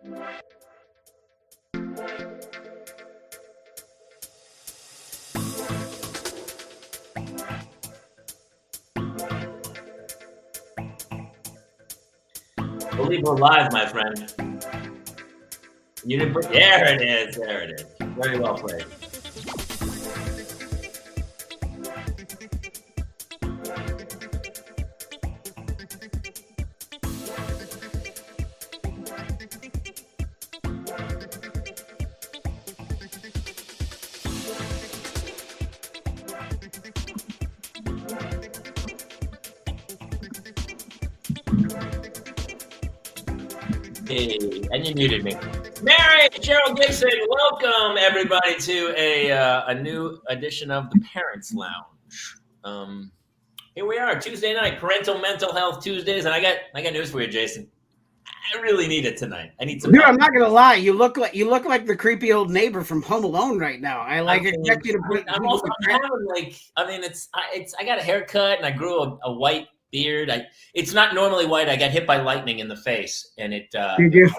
Believe we're live, my friend. You didn't put. There it is. There it is. Very well played. Hey, and you muted me. Mary, Cheryl Gibson, welcome everybody to a new edition of the Parents Lounge. Here we are, Tuesday night, Parental Mental Health Tuesdays, and I got news for you, Jason. I really need it tonight. I need some. Dude, I'm not gonna lie. You look like the creepy old neighbor from Home Alone right now. Expect you to put. I'm also having I got a haircut and I grew a white beard. It's not normally white. I got hit by lightning in the face, and it. Did you?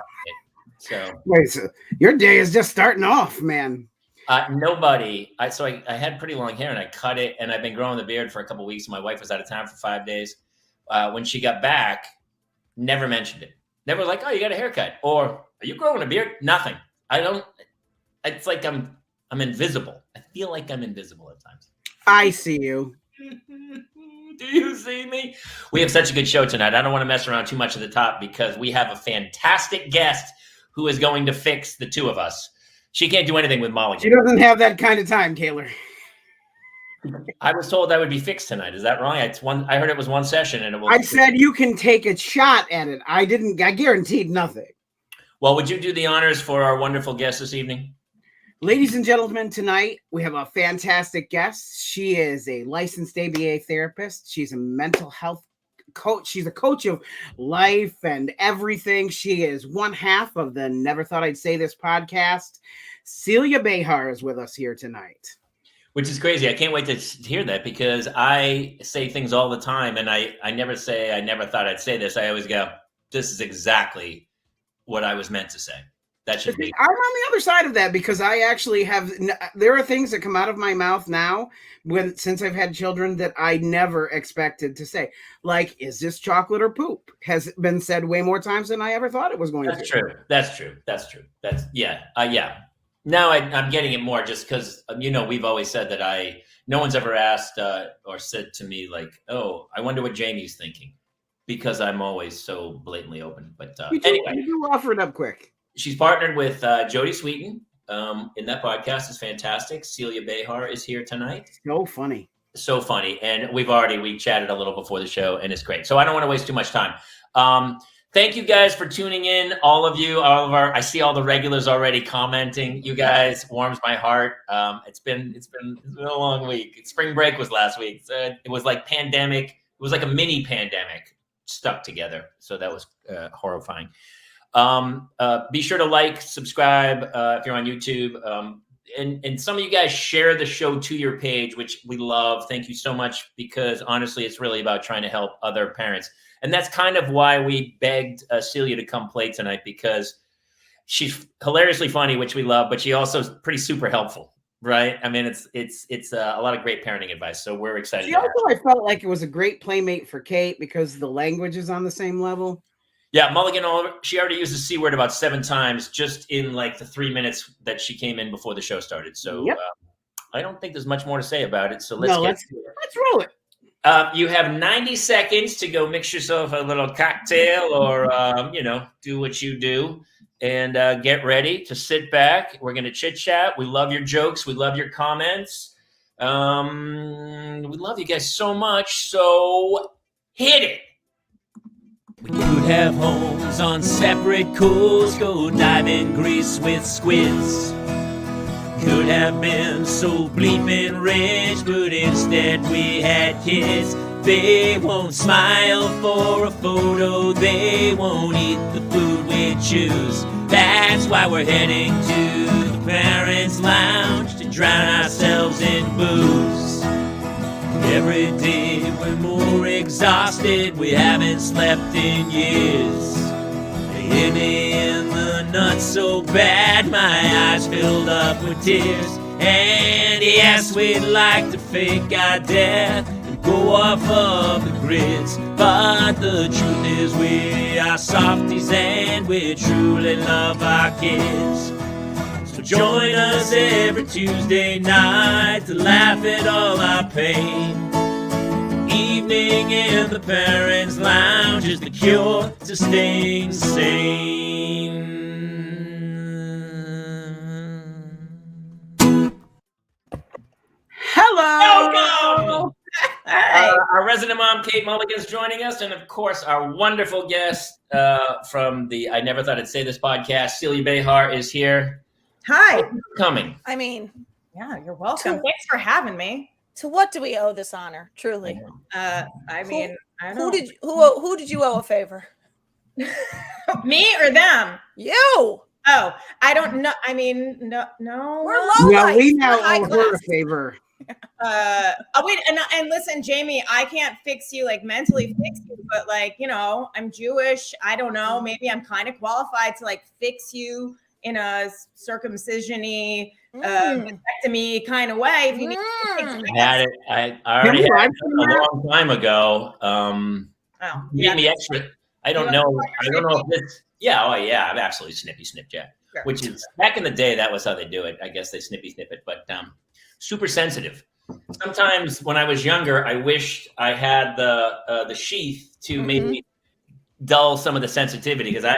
So wait, so your day is just starting off, man. Nobody. I had pretty long hair and I cut it, and I've been growing the beard for a couple of weeks. My wife was out of town for 5 days. When she got back, never mentioned it. Never like, oh, you got a haircut, or are you growing a beard? Nothing. I don't. It's like I'm invisible. I feel like I'm invisible at times. I see you. Do you see me? We have such a good show tonight. I don't want to mess around too much at the top because we have a fantastic guest who is going to fix the two of us. She can't do anything with Molly. She doesn't have that kind of time, Taylor. I was told I would be fixed tonight. Is that wrong? I heard it was one session, and it was. I said you can take a shot at it. I guaranteed nothing. Well, would you do the honors for our wonderful guest this evening? Ladies and gentlemen, tonight we have a fantastic guest. She is a licensed ABA therapist. She's a mental health coach. She's a coach of life and everything. She is one half of the Never Thought I'd Say This podcast. Celia Behar is with us here tonight. Which is crazy. I can't wait to hear that because I say things all the time, and I never say I never thought I'd say this. I always go, this is exactly what I was meant to say. That should be. I'm on the other side of that because I actually have. There are things that come out of my mouth now, since I've had children, that I never expected to say. Like, is this chocolate or poop? Has been said way more times than I ever thought it was going to. That's true. That's true. That's true. That's yeah. Now I'm getting it more just because, we've always said that no one's ever asked or said to me like, oh, I wonder what Jamie's thinking, because I'm always so blatantly open. But anyway. You offer it up quick. She's partnered with Jody Sweeten in that podcast. Is fantastic. Celia Behar is here tonight. So funny. So funny. And we chatted a little before the show, and it's great. So I don't want to waste too much time. Thank you guys for tuning in, all of you. I see all the regulars already commenting. You guys warms my heart. It's been a long week. Spring break was last week. So it was like pandemic. It was like a mini pandemic stuck together. So that was horrifying. Be sure to like, subscribe if you're on YouTube. And some of you guys share the show to your page, which we love. Thank you so much, because honestly, it's really about trying to help other parents. And that's kind of why we begged Celia to come play tonight, because she's hilariously funny, which we love, but she also is pretty super helpful, right? I mean, it's a lot of great parenting advice. So we're excited. I felt like it was a great playmate for Kate because the language is on the same level. Yeah, Mulligan Oliver, she already used the C word about 7 times just in like the 3 minutes that she came in before the show started. So yep. I don't think there's much more to say about it. So let's roll it. You have 90 seconds to go mix yourself a little cocktail or, do what you do, and get ready to sit back. We're going to chit chat. We love your jokes. We love your comments. We love you guys so much. So hit it. We could have homes on separate coasts, go dive in Greece with squids. Could have been so bleeping rich, but instead we had kids. They won't smile for a photo, they won't eat the food we choose. That's why we're heading to the Parents Lounge to drown ourselves in booze. Every day we're more exhausted, we haven't slept in years. They hit me in the not so bad. My eyes filled up with tears. And yes, we'd like to fake our death and go off of the grids. But the truth is we are softies and we truly love our kids. So join us every Tuesday night to laugh at all our pain. Evening in the Parents' Lounge is the cure to staying sane. Hello. Welcome. Hi. Our resident mom, Kate Mulligan, is joining us, and of course, our wonderful guest from the I Never Thought I'd Say This podcast, Celia Behar, is here. Hi. Thank you for coming. I mean, Yeah, you're welcome. Thanks for having me. to what do we owe this honor? Truly, I mean, I don't who did you owe a favor? me or them? You. Oh, I don't know. I mean, no. We're low Yeah, life. we now We're high owe her a class. favor. Oh wait, and listen, Jamie, I can't fix you, like mentally fix you, but like, you know, I'm Jewish. I don't know. Maybe I'm kind of qualified to like fix you in a circumcision-y, vasectomy kind of way. If you need I had it. I already had it a long time ago. You gave me extra. I don't know if this. Yeah. Oh, yeah. I'm absolutely snippy snip Jack. Sure. Which is back in the day. That was how they do it. I guess they snippy snip it, but super sensitive. Sometimes when I was younger, I wished I had the sheath to maybe dull some of the sensitivity because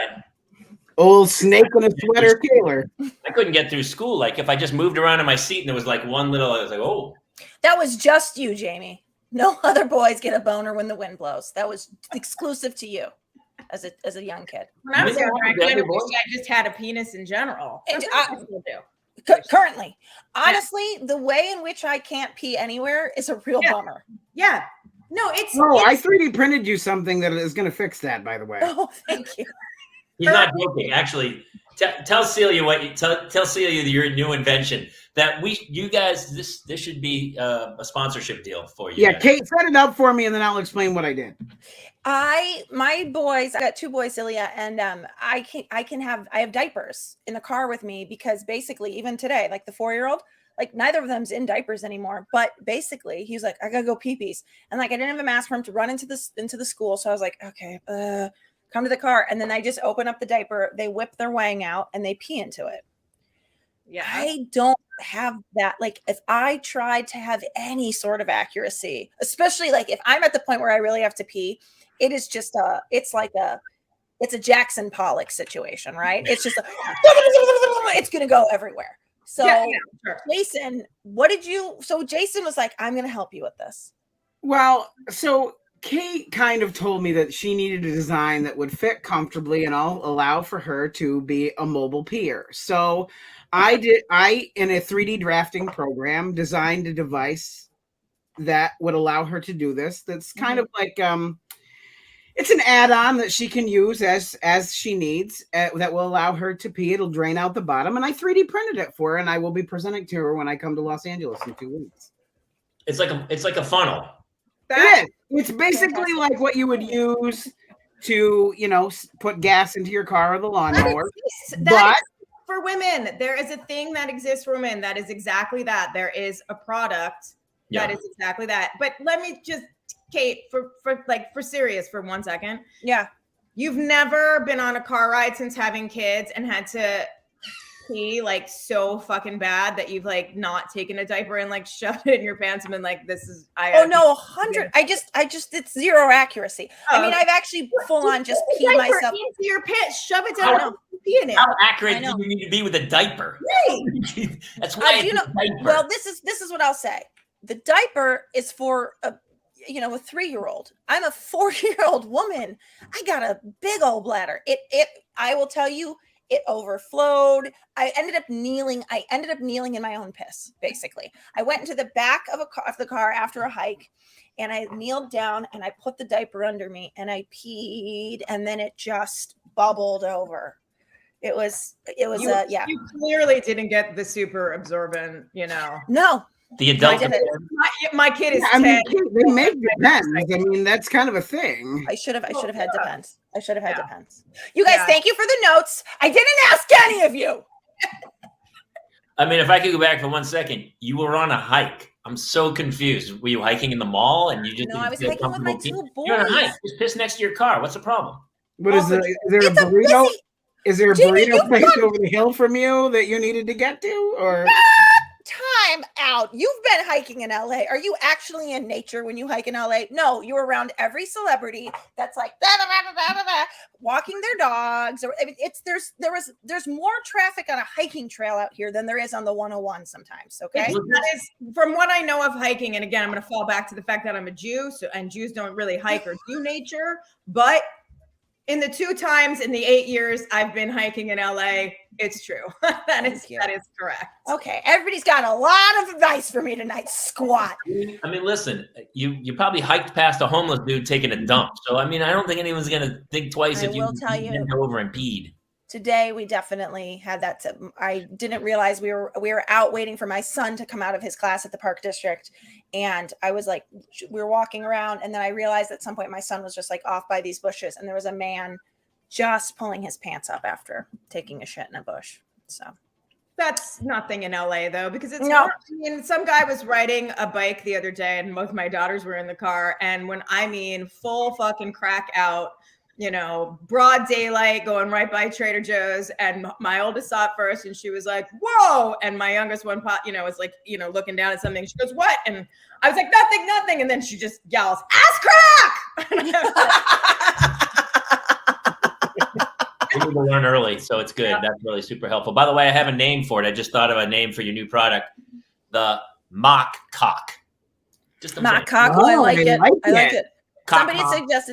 Old snake in a sweater, Taylor. I couldn't get through school. Like if I just moved around in my seat and there was like one little, I was like, oh. That was just you, Jamie. No other boys get a boner when the wind blows. That was exclusive to you as a young kid. When I was younger, I kind of wish I just had a penis in general. And Sometimes I still do. Currently, honestly, the way in which I can't pee anywhere is a real bummer. Yeah. No, it's No, I 3D printed you something that is going to fix that, by the way. Oh, thank you. He's not joking. Actually, tell Celia tell Celia your new invention that you guys this should be a sponsorship deal for you. Yeah, guys. Kate, set it up for me, and then I'll explain what I did. My boys, I got 2 boys, Celia, and I have diapers in the car with me because basically even today, like the 4-year-old, like neither of them's in diapers anymore. But basically, he's like, I gotta go pee-pees, and like I didn't have a mask for him to run into the school, so I was like, okay, come to the car, and then I just open up the diaper, they whip their wang out, and they pee into it. yeah. I don't have that. Like if I tried to have any sort of accuracy, especially like if I'm at the point where I really have to pee, it is just it's a Jackson Pollock situation, right? It's just it's gonna go everywhere. So Sure. Jason, Jason was like, I'm gonna help you with this. Well, so Kate kind of told me that she needed a design that would fit comfortably and allow for her to be a mobile peer. So I in a 3D drafting program, designed a device that would allow her to do this. That's kind of like, it's an add-on that she can use as she needs that will allow her to pee. It'll drain out the bottom, and I 3D printed it for her, and I will be presenting to her when I come to Los Angeles in 2 weeks. It's like a funnel. It is. It's basically like what you would use to, put gas into your car or the lawnmower. That is for women. There is a thing that exists for women that is exactly that. There is a product that is exactly that. But let me just, Kate, for serious for 1 second. Yeah. You've never been on a car ride since having kids and had to pee like so fucking bad that you've like not taken a diaper and like shoved it in your pants and been like, this is, Oh no, 100. I just, it's zero accuracy. I mean, I've actually full on just peed myself into your pits, shove it down, and pee in it. How accurate do you need to be with a diaper? Right. That's why it's a diaper. Well, this is what I'll say. The diaper is for a 3-year-old. I'm a 4-year-old woman. I got a big old bladder. I will tell you, it overflowed. I ended up kneeling in my own piss, basically. I went into the back of the car after a hike, and I kneeled down and I put the diaper under me and I peed, and then it just bubbled over. It was You clearly didn't get the super absorbent, No, The adult. I did it. My kid is Yeah, 10. they make Depends. I mean, that's kind of a thing. I should have had Depends. I should have had Yeah. Depends. You guys, Yeah. thank you for the notes. I didn't ask any of you. I mean, if I could go back for 1 second, you were on a hike. I'm so confused. Were you hiking in the mall and you just No, didn't I was feel hiking with my comfortable two You're on a hike. boys. Just piss next to your car. What's the problem? What is Also, it? Is there a It's a burrito? busy Is there a Jamie, burrito you've place got- over the hill from you that you needed to get to? Or time out. You've been hiking in LA. Are you actually in nature when you hike in LA? No, you're around every celebrity that's like walking their dogs. Or I mean, there's more traffic on a hiking trail out here than there is on the 101 sometimes. Okay. That is, from what I know of hiking, and again, I'm going to fall back to the fact that I'm a Jew, and Jews don't really hike or do nature. But in the 2 times in the 8 years I've been hiking in LA, it's true. that is correct. Okay, everybody's got a lot of advice for me tonight. Squat. I mean, listen, you probably hiked past a homeless dude taking a dump. So, I mean, I don't think anyone's going to think twice I if you will tell you. bent over and peed. Today we definitely had that. I didn't realize we were out waiting for my son to come out of his class at the Park District, and I was like, we were walking around, and then I realized at some point my son was just like off by these bushes, and there was a man just pulling his pants up after taking a shit in a bush. So That's nothing in LA though, because it's No. I mean, some guy was riding a bike the other day, and both my daughters were in the car, and when I mean full fucking crack out, you know, broad daylight going right by Trader Joe's, and my oldest saw it first and she was like, whoa, and my youngest one was like, you know, looking down at something. She goes, what? And I was like, nothing, and then she just yells, ass crack. We need to learn early, so it's good. Yeah. That's really super helpful. By the way, I have a name for it. I just thought of a name for your new product, the mock cock. Just mock cock. Oh, I like it. I like it. Cock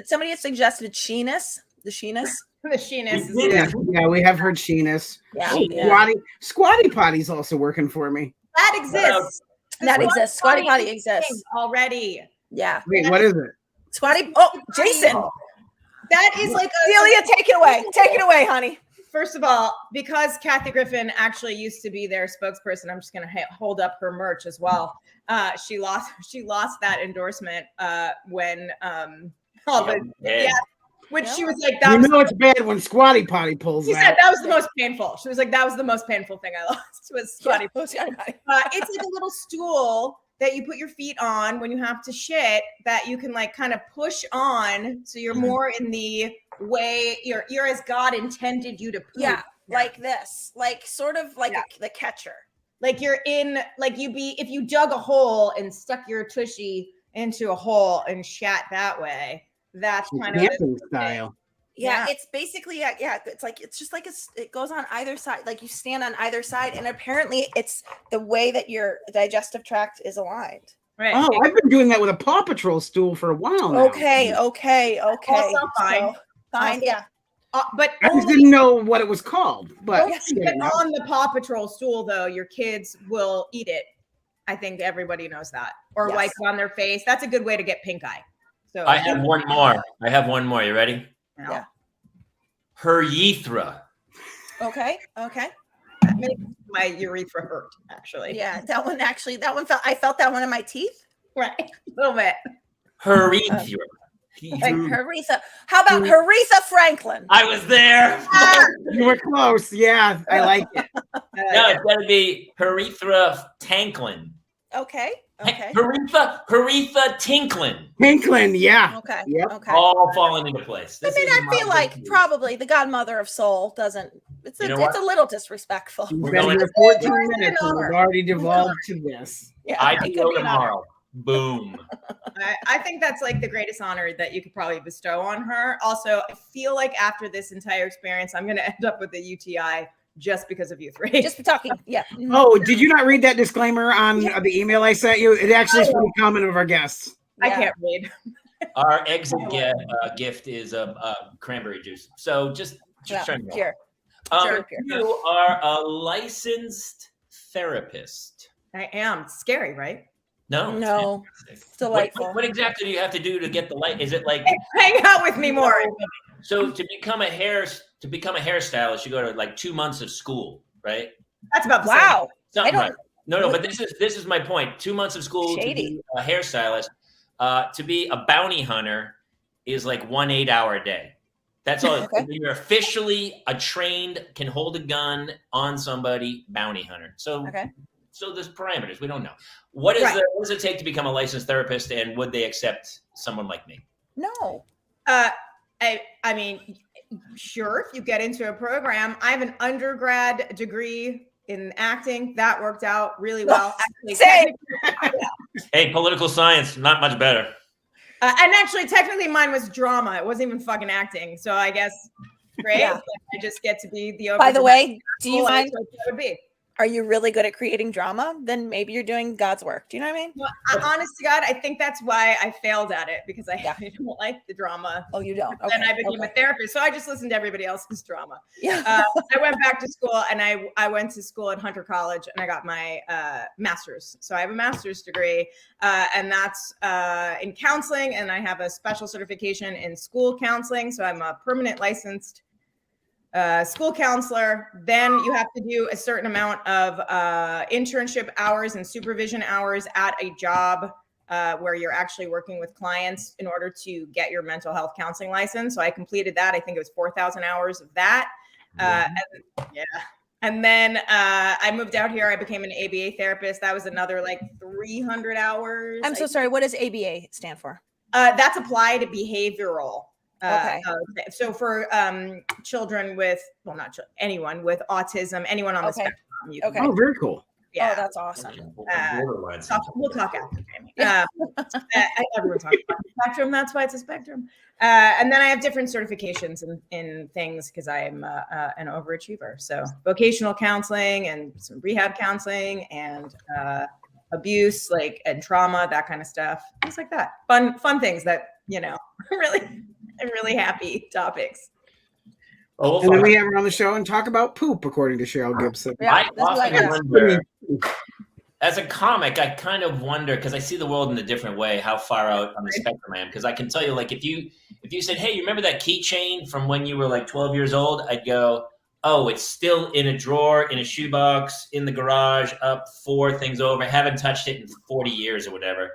Somebody had suggested sheeness. The sheeness. The sheeness is yeah, we have heard sheeness. Yeah. Squatty potty's also working for me. that exists. That exists. Squatty potty exists already. Yeah. Wait, what is it? Squatty. Oh, Jason. That is like Celia, take it away. Take it away, honey. First of all, because Kathy Griffin actually used to be their spokesperson, I'm just going to hold up her merch as well. She lost that endorsement when which she was like, that it's bad when Squatty Potty pulls she out. said that was the most painful. She was like, that was the most painful thing I lost was Squatty Potty. It's like a little stool that you put your feet on when you have to shit that you can like kind of push on, so you're more in the way you're as God intended you to poop. Yeah, like this, like sort of like the catcher. Like you're in, like if you dug a hole and stuck your tushy into a hole and shat that way, that's kind of camping style. Yeah, it's basically it's just like it goes on either side, like you stand on either side, and apparently it's the way that your digestive tract is aligned. Right. Oh, I've been doing that with a Paw Patrol stool for a while now. Okay. Also fine. So, fine, Also, yeah. But I just didn't know what it was called. But get on the Paw Patrol stool, though, your kids will eat it. I think everybody knows that. Or wipe it on their face. That's a good way to get pink eye. So I have one more. You ready? Yeah. Urethra. Okay. My urethra hurt, actually. Yeah, I felt that one in my teeth. Right. A little bit. Urethra. Like Aretha. How about Aretha Franklin? I was there. You were close. Yeah, I like it. No, it's got to be Urethra Tanklin. Okay. Urethra Tinklin. Tinklin, yeah. Okay. Yep. Okay. All falling into place. I feel like probably the godmother of soul doesn't. It's a little disrespectful. We've going been here 14 minutes and we've already devolved to this. Yeah, IPO tomorrow. Boom. I think that's like the greatest honor that you could probably bestow on her. Also, I feel like after this entire experience, I'm going to end up with a UTI just because of you three. Just for talking. Yeah. Oh, did you not read that disclaimer on the email I sent you? It actually is pretty common of our guests. I can't read. Our exit gift is cranberry juice. So just trying to Here. You are a licensed therapist. I am. It's scary, right? No. It's delightful. What exactly do you have to do to get the light? Is it like hang out with me more? So to become a hairstylist, you go to like 2 months of school, right? That's about the wow. Something I right. No, but this is my point. 2 months of school to be a hairstylist, to be a bounty hunter is like 1 8-hour day. That's all. Okay. You're officially a trained, can hold a gun on somebody, bounty hunter. So, so there's parameters. We don't know. What does it take to become a licensed therapist, and would they accept someone like me? No. I mean, sure, if you get into a program. I have an undergrad degree in acting. That worked out really well. Actually, Same. Hey, political science, not much better. And actually, technically, mine was drama. It wasn't even fucking acting. So I guess, great. Yeah. I just get to be the. By the way, do you mind? Would be. Are you really good at creating drama? Then maybe you're doing God's work. Do you know what I mean? Well, honest to God, I think that's why I failed at it, because I don't like the drama. Oh, you don't? Then I became a therapist. So I just listened to everybody else's drama. Yeah. I went back to school, and I went to school at Hunter College, and I got my master's. So I have a master's degree, and that's in counseling, and I have a special certification in school counseling. So I'm a permanent licensed school counselor. Then you have to do a certain amount of internship hours and supervision hours at a job where you're actually working with clients in order to get your mental health counseling license. So I completed that. I think it was 4,000 hours of that. And then I moved out here. I became an ABA therapist. That was another like 300 hours. I'm so sorry. What does ABA stand for? That's applied behavioral. Okay. So for children with, well, not children, anyone with autism, anyone on the spectrum. Oh, very cool. Yeah. Oh, that's awesome. We'll talk after. Everyone talks about the spectrum. That's why it's a spectrum. And then I have different certifications in things because I am an overachiever. So vocational counseling and some rehab counseling and abuse, like, and trauma, that kind of stuff. Things like that. Fun things that, really happy topics. And then we have her on the show and talk about poop, according to Cheryl Gibson. I often wonder, as a comic, I kind of wonder, because I see the world in a different way, how far out on the spectrum I am. Because I can tell you, like, if you said, hey, you remember that keychain from when you were like 12 years old? I'd go, oh, it's still in a drawer, in a shoebox, in the garage, up 4 things over. I haven't touched it in 40 years or whatever.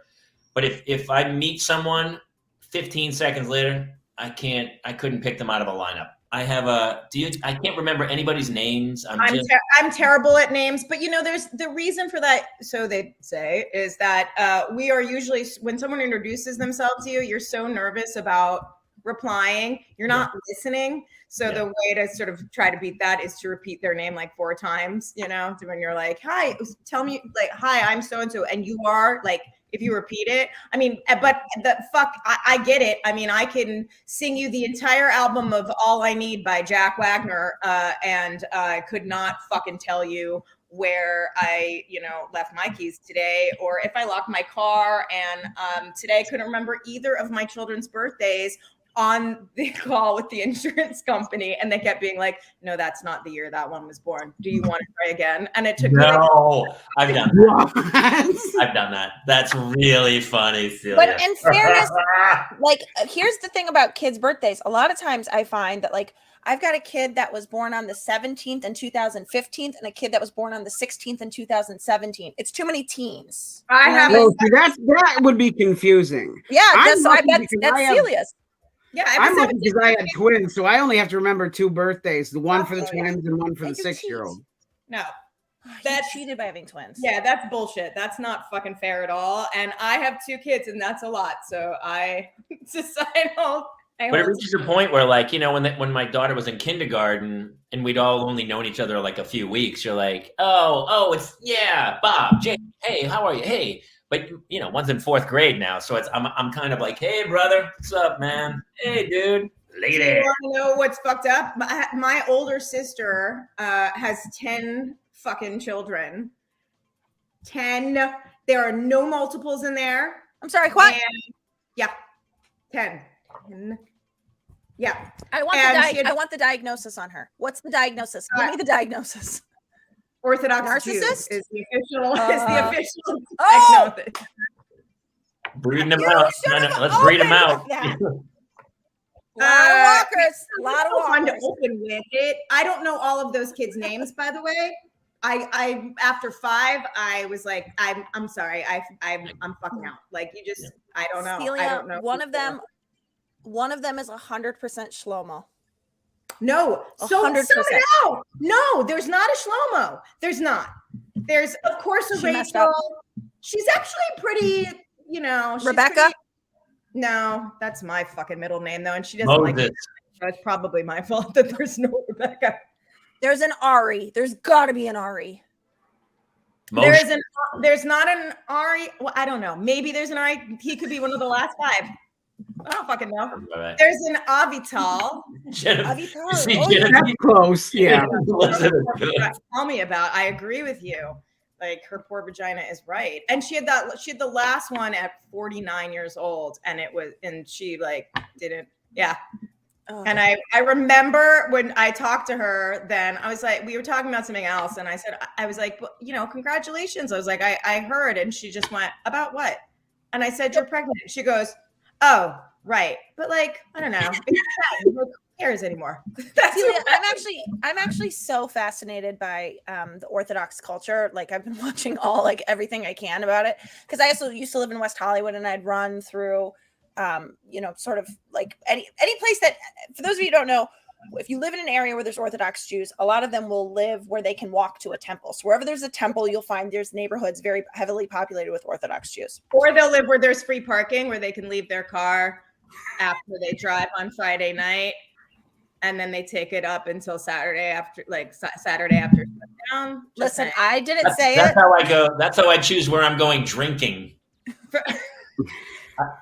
But if I meet someone 15 seconds later, I couldn't pick them out of a lineup. I can't remember anybody's names. I'm terrible at names, but there's the reason for that. So they say is that we are usually, when someone introduces themselves to you, you're so nervous about replying, you're not listening. So the way to sort of try to beat that is to repeat their name like 4 times, when you're like, hi, tell me, like, hi, I'm so-and-so. And you are like, if you repeat it, I mean, but I get it. I mean, I can sing you the entire album of All I Need by Jack Wagner, and I could not fucking tell you where I, left my keys today, or if I locked my car. And today I couldn't remember either of my children's birthdays on the call with the insurance company, and they kept being like, no, that's not the year that one was born. Do you want to try again? And it took me I've done that. I've done that. That's really funny, Celia. But in fairness, like, here's the thing about kids' birthdays. A lot of times I find that, like, I've got a kid that was born on the 17th in 2015 and a kid that was born on the 16th in 2017. It's too many teens. That would be confusing. Yeah, I bet that's Celia's. Yeah, I'm lucky because I had twins, so I only have to remember 2 birthdays: the one for the twins and one for the 6-year-old. No, that's cheated by having twins. Yeah, that's bullshit. That's not fucking fair at all. And I have 2 kids, and that's a lot. So I But it reaches a point where, like, when my daughter was in kindergarten and we'd all only known each other like a few weeks, you're like, oh, it's Bob, Jay, hey, how are you? Hey. But one's in 4th grade now, so I'm kind of like, hey brother, what's up, man? Hey dude, lady. You want to know what's fucked up? My older sister has 10 fucking children. 10. There are no multiples in there. I'm sorry, what? 10. Yeah. I want the diagnosis on her. What's the diagnosis? Give me the diagnosis. Orthodox narcissist is the official diagnosis. Breeding them out. Let's breed them out. A lot of walkers. Fun to open with it. I don't know all of those kids' names, by the way. I after 5, I was like, I'm sorry, I'm fucking out. Like you just, I don't know. Celia, I don't know. one of them is 100% Shlomo. No, so 100%. no, there's not a Shlomo. There's not. There's of course a Rachel. She's actually pretty, you know. Rebecca? No, that's my fucking middle name though, and she doesn't like it. So it's probably my fault that there's no Rebecca. There's an Ari. There's got to be an Ari. There's not an Ari. Well, I don't know. Maybe there's an Ari. He could be one of the last 5. I don't fucking know. Right. There's an Avital. That's close. Yeah. Tell me about. I agree with you. Like her poor vagina is right, and she had the last one at 49 years old, and she like didn't. Yeah. Oh. And I remember when I talked to her, then I was like, we were talking about something else. And I said, I was like, you know, congratulations. I was like, I heard. And she just went, about what? And I said, you're pregnant. She goes, oh, right. But like, I don't know. Who cares anymore? Celia, I'm actually so fascinated by the Orthodox culture. Like I've been watching everything I can about it. Because I also used to live in West Hollywood and I'd run through you know, sort of like any place that, for those of you who don't know, if you live in an area where there's Orthodox Jews, a lot of them will live where they can walk to a temple. So wherever there's a temple, you'll find there's neighborhoods very heavily populated with Orthodox Jews. Or they'll live where there's free parking, where they can leave their car after they drive on Friday night, and then they take it up until Saturday after sundown. Listen, I didn't say that's it. That's how I go. That's how I choose where I'm going drinking.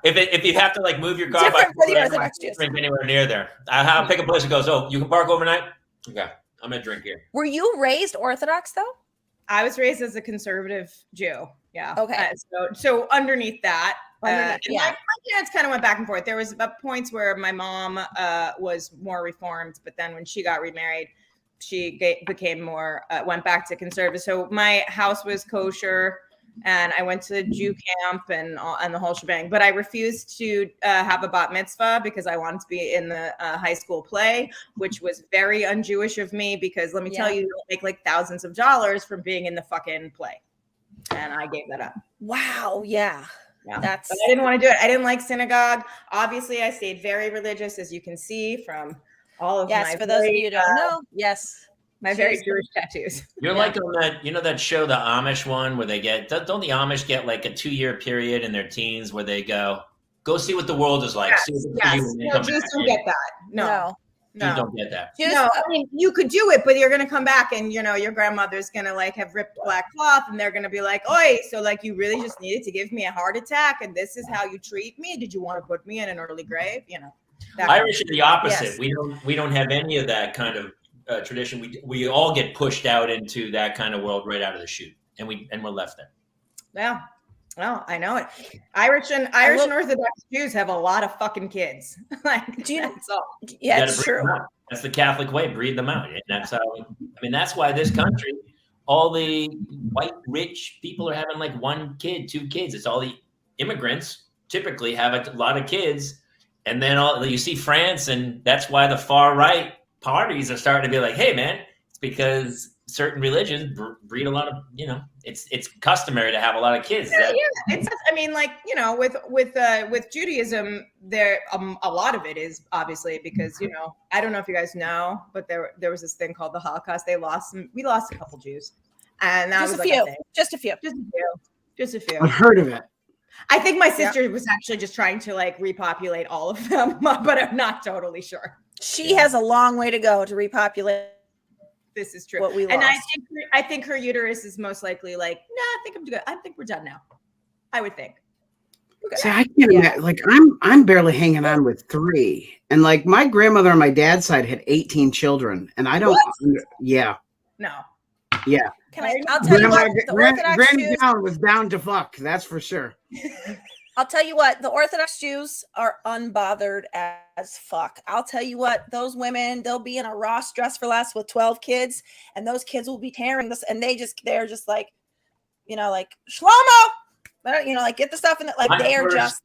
If you have to like move your car by drink anywhere near there, I'll pick a place that goes, oh, you can park overnight. Okay, I'm gonna drink here. Were you raised Orthodox though? I was raised as a conservative Jew. Yeah. Okay. So underneath that, yeah, my parents kind of went back and forth. There was points where my mom was more reformed, but then when she got remarried, she became more went back to conservative. So my house was kosher. And I went to Jew camp and the whole shebang, but I refused to have a bat mitzvah because I wanted to be in the high school play, which was very un-Jewish of me because let me tell you, you'll make like thousands of dollars from being in the fucking play. And I gave that up. Wow. Yeah. But I didn't want to do it. I didn't like synagogue. Obviously, I stayed very religious, as you can see from all of my. Yes, for those of you who don't know, yes. My very Jewish tattoos. You're like on that, you know, that show, the Amish one, where they don't the Amish get like a 2-year period in their teens where they go see what the world is like. Yes. No, Jews don't get that. No. Jews don't get that. No, I mean, you could do it, but you're going to come back and, you know, your grandmother's going to like have ripped black cloth and they're going to be like, oi, so like you really just needed to give me a heart attack and this is how you treat me? Did you want to put me in an early grave? You know. Irish are the opposite. Yes. We don't have any of that kind of tradition. We all get pushed out into that kind of world right out of the chute, and we're left there. Yeah, well, I know it. Irish and Orthodox Jews have a lot of fucking kids. Like, do you know? Yeah, it's true. That's the Catholic way. Breed them out, and that's how. I mean, that's why this country, all the white rich people are having like 1 kid, 2 kids. It's all the immigrants typically have a lot of kids, and then you see France, and that's why the far right parties are starting to be like, hey man, it's because certain religions breed a lot of, you know, it's customary to have a lot of kids. It's, I mean, like, you know, with Judaism, there a lot of it is obviously because, you know, I don't know if you guys know, but there was this thing called the Holocaust. We lost a couple Jews, and that was just a few. I've heard of it. I think my sister was actually just trying to like repopulate all of them, but I'm not totally sure. She has a long way to go to repopulate. This is true. What we lost. And I think her uterus is most likely like, nah, I think I'm good. I think we're done now. I would think. Okay. See, I can't imagine. Like I'm barely hanging on with 3, and like my grandmother on my dad's side had 18 children, and I don't. What? Yeah. No. Yeah. I'll tell you what. The Orthodox Jews was down to fuck. That's for sure. I'll tell you what, the Orthodox Jews are unbothered as fuck. I'll tell you what, those women, they'll be in a Ross dress for less with 12 kids, and those kids will be tearing this, and they're just like, you know, like, Shlomo, you know, like, get the stuff in it. Like,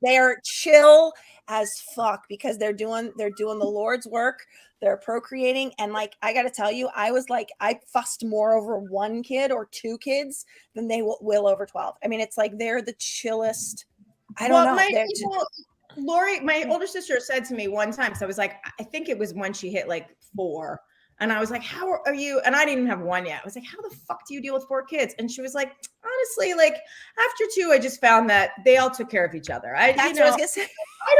they are chill as fuck because they're doing the Lord's work. They're procreating. And like, I got to tell you, I was like, I fussed more over one kid or two kids than they will over 12. I mean, it's like, they're the chillest. I don't know. Lori, my older sister said to me one time, so I was like, I think it was when she hit like 4. And I was like, how are you? And I didn't even have one yet. I was like, how the fuck do you deal with 4 kids? And she was like, honestly, like after 2, I just found that they all took care of each other. That's what I was gonna say. I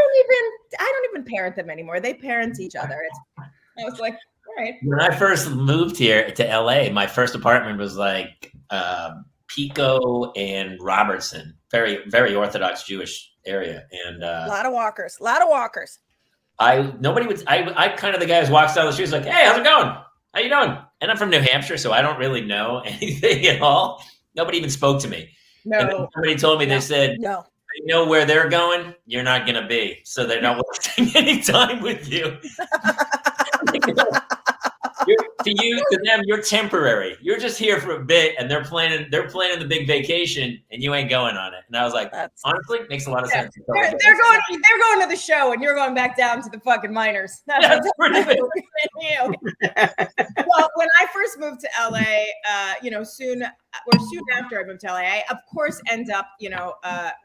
don't even parent them anymore. They parent each other. I was like, all right. When I first moved here to LA, my first apartment was like Pico and Robertson, very, very Orthodox Jewish area. And a lot of walkers. I kind of the guy who walks down the street is like, hey, how's it going? How you doing? And I'm from New Hampshire, so I don't really know anything at all. Nobody even spoke to me. No. And somebody told me, they said, no. I know where they're going. You're not going to be. So they're not wasting any time with you. To them, you're temporary. You're just here for a bit, and they're planning the big vacation, and you ain't going on it. And I was like, honestly, makes a lot of sense. They're going to the show, and you're going back down to the fucking minors. That's pretty big. Well, when I first moved to LA, soon after I moved to LA, I of course end up,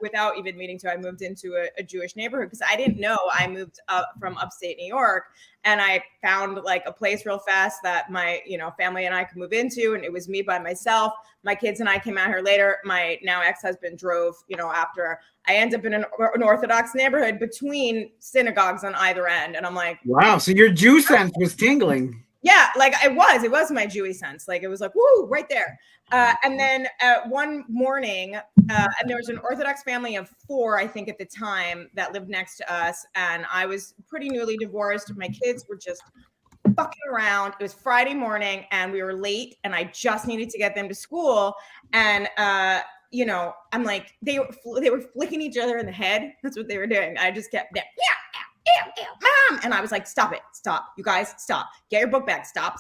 without even meaning to, I moved into a Jewish neighborhood because I didn't know I moved up from upstate New York. And I found like a place real fast that my, family and I could move into. And it was me by myself. My kids and I came out here later. My now ex-husband drove, after. I end up in an Orthodox neighborhood between synagogues on either end. And I'm like, wow. So your Jew sense was tingling. Yeah, like it was my Jewy sense. Like it was like, woo, right there. And then one morning, and there was an Orthodox family of 4, I think at the time, that lived next to us. And I was pretty newly divorced. My kids were just fucking around. It was Friday morning and we were late and I just needed to get them to school. And, I'm like, they were flicking each other in the head. That's what they were doing. I just kept, Mom. And I was like, stop it. Stop. You guys, stop. Get your book bag. Stop.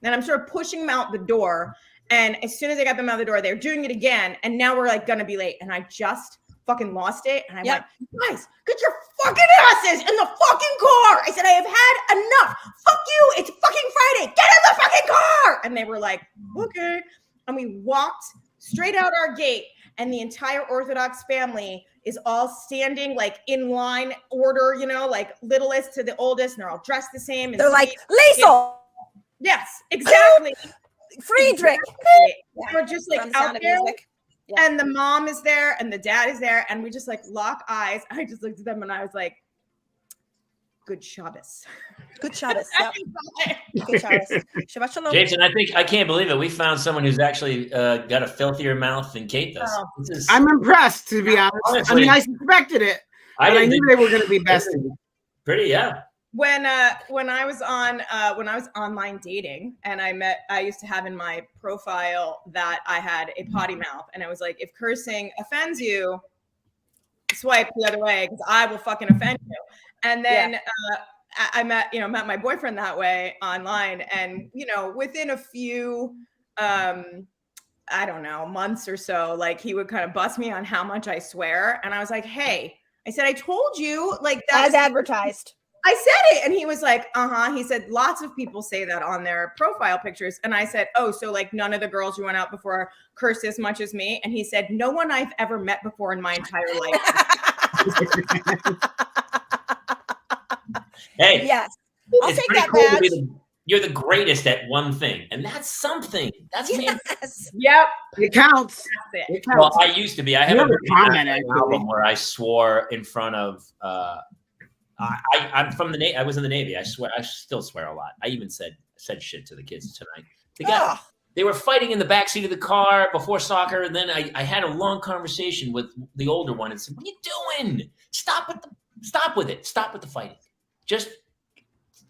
And I'm sort of pushing them out the door. And as soon as I got them out the door, they're doing it again. And now we're like going to be late. And I just fucking lost it. And I'm like, guys, get your fucking asses in the fucking car. I said, I have had enough. Fuck you. It's fucking Friday. Get in the fucking car. And they were like, okay. And we walked straight out our gate. And the entire Orthodox family is all standing like in line order, like littlest to the oldest, and they're all dressed the same. They're like, Liesel. Yes, exactly. Friedrich. We're just like out there. Yeah. And the mom is there and the dad is there. And we just like lock eyes. I just looked at them and I was like, good Shabbos. Good Shabbos. Yep. Good Shabbos. Shabbat shalom. Jason, I can't believe it. We found someone who's actually got a filthier mouth than Kate does. I'm impressed, to be honest. Honestly, I suspected it. I knew they were going to be besties. Pretty, yeah. When I was online dating and I used to have in my profile that I had a potty mouth, and I was like, if cursing offends you, swipe the other way because I will fucking offend you. And then I met my boyfriend that way online, and within a few I don't know, months or so, like he would kind of bust me on how much I swear, and I was like, hey, I said, I told you, like that as advertised. I said it. And he was like, he said, lots of people say that on their profile pictures. And I said, oh, so like none of the girls who went out before cursed as much as me. And he said, no one I've ever met before in my entire life. Hey, yes, I'll take that cool badge. You're the greatest at one thing, and that's something. That's Yep, it counts. It counts. Well, I used to be. I have a album where I swore in front of. I'm from the Navy. I was in the Navy. I swear. I still swear a lot. I even said shit to the kids tonight. They were fighting in the backseat of the car before soccer, and then I had a long conversation with the older one and said, "What are you doing? Stop with it. Stop with the fighting. Just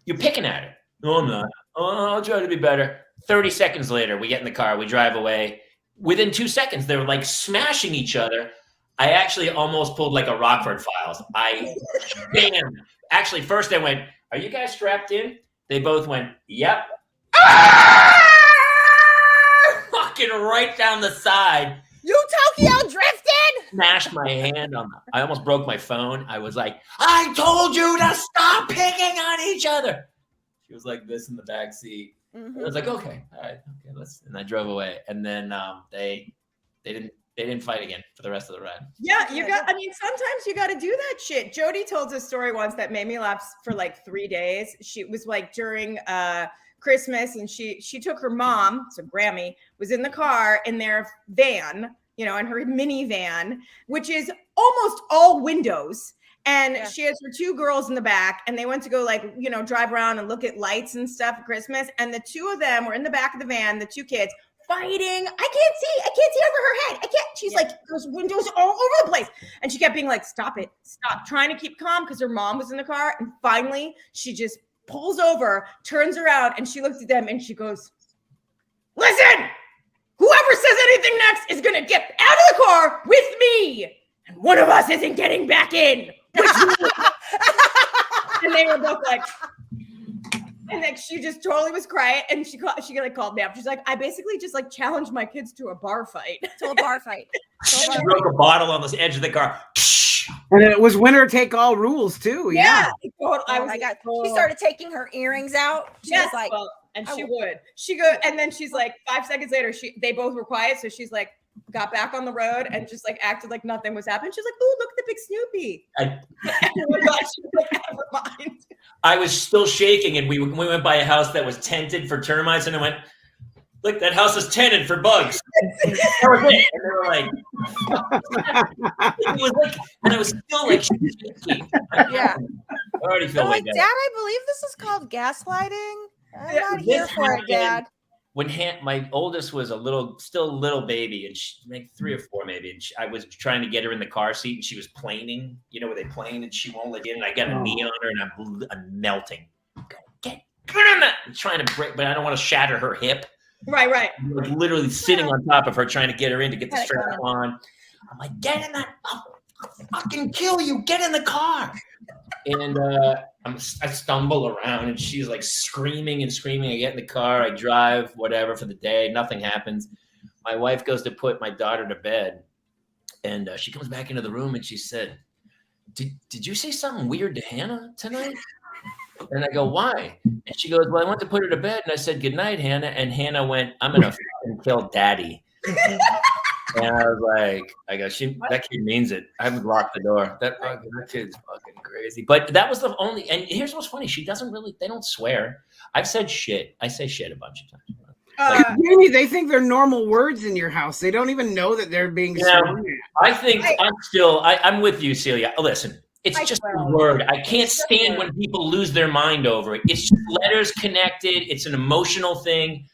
you're picking at it." No, I'm not. Oh, I'll try to be better. 30 seconds later, we get in the car, we drive away. Within 2 seconds, they were like smashing each other. I actually almost pulled like a Rockford Files. Bam. Actually, first I went, are you guys strapped in? They both went, yep. Fucking right down the side. You Tokyo drifted? smashed my hand on I almost broke my phone. I was like, I told you to stop picking on each other. She was like this in the back seat. I was like, okay, all right, okay, and I drove away. And then they didn't fight again for the rest of the ride. Yeah, sometimes you got to do that shit. Jody told a story once that made me laugh for like 3 days. She was like during Christmas, and she took her mom, so Grammy, was in the car in their van, in her minivan, which is almost all windows. And she has her 2 girls in the back, and they went to go drive around and look at lights and stuff for Christmas. And the 2 of them were in the back of the van, the 2 kids fighting. I can't see over her head. I can't. She's like, there's windows all over the place. And she kept being like, stop it, stop, trying to keep calm because her mom was in the car. And finally she just pulls over, turns around, and she looks at them and she goes, listen, whoever says anything next is going to get out of the car with me. And one of us isn't getting back in. And they were both like, and then she just totally was quiet, and she called me up. She's like, I basically just challenged my kids to a bar fight. She broke a bottle on the edge of the car. And it was winner take all rules too. Yeah. She started taking her earrings out. She was like, she go, and then she's like, 5 seconds later, they both were quiet. So she's like, got back on the road and just acted like nothing was happening. She's like, "Ooh, look at the big Snoopy." Never mind. I was still shaking, and we went by a house that was tented for termites, and I went, "Look, that house is tented for bugs." That was it. And they were like, it was like, and I was still shaking. Yeah. I already feel like that. Dad, I believe this is called gaslighting. I'm not here for it, Dad. When my oldest was still a little baby, and she, like 3 or 4 maybe, and I was trying to get her in the car seat, and she was planing, where they plane, and she won't let in, and I got a knee on her, and I'm melting. Get in that! I'm trying to break, but I don't want to shatter her hip. Right. I'm literally sitting on top of her, trying to get her in to get the strap on. I'm like, get in that! I'll fucking kill you! Get in the car! And I stumble around, and she's like screaming and screaming. I get in the car, I drive, whatever, for the day. Nothing happens. My wife goes to put my daughter to bed, and she comes back into the room, and she said, did you say something weird to Hannah tonight? And I go, why? And she goes, well, I went to put her to bed, and I said, good night, Hannah. And Hannah went, I'm going to fucking kill daddy. And I was like, that kid means it. I would lock the door. That kid's fucking crazy. But that was the only, and here's what's funny. They don't swear. I've said shit. I say shit a bunch of times. Jamie, they think they're normal words in your house. They don't even know that they're being sworn. I think I'm with you, Celia. Listen, it's just a word. I can't stand when people lose their mind over it. It's just letters connected. It's an emotional thing.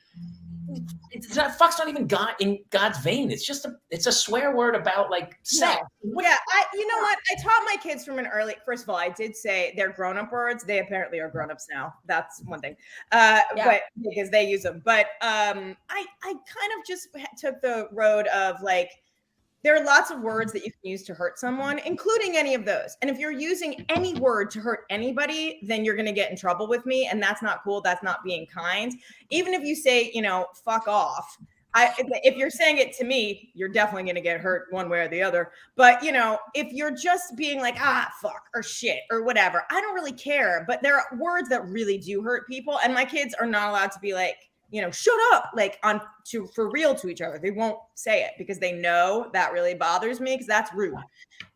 Fuck's not even God in God's vein. It's a swear word about sex. No. Yeah, you know what? I taught my kids from an early. First of all, I did say they're grown-up words. They apparently are grown-ups now. That's one thing. But because they use them. But I kind of just took the road of there are lots of words that you can use to hurt someone, including any of those. And if you're using any word to hurt anybody, then you're going to get in trouble with me. And that's not cool. That's not being kind. Even if you say, fuck off. If you're saying it to me, you're definitely going to get hurt one way or the other. But, if you're just being like, fuck or shit or whatever, I don't really care. But there are words that really do hurt people. And my kids are not allowed to be like, shut up, for real to each other. They won't say it because they know that really bothers me because that's rude.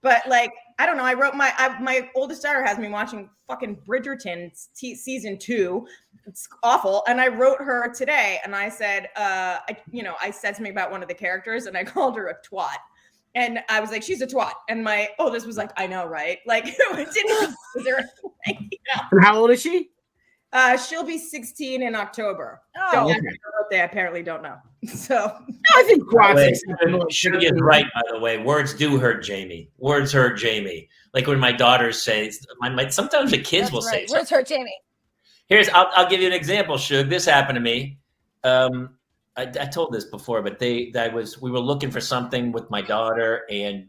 But I don't know. I wrote my oldest daughter has me watching fucking Bridgerton season 2. It's awful. And I wrote her today, and I said, I said something about one of the characters, and I called her a twat. And I was like, she's a twat. And my oldest was like, I know, right? It didn't. Was there? And how old is she? She'll be 16 in October. Oh, okay. They apparently don't know. So I think she is right, by the way. Words do hurt Jamie. Words hurt Jamie. Like when my daughters say, sometimes the kids will say, words hurt Jamie. I'll give you an example, Shug. This happened to me. I told this before, but we were looking for something with my daughter, and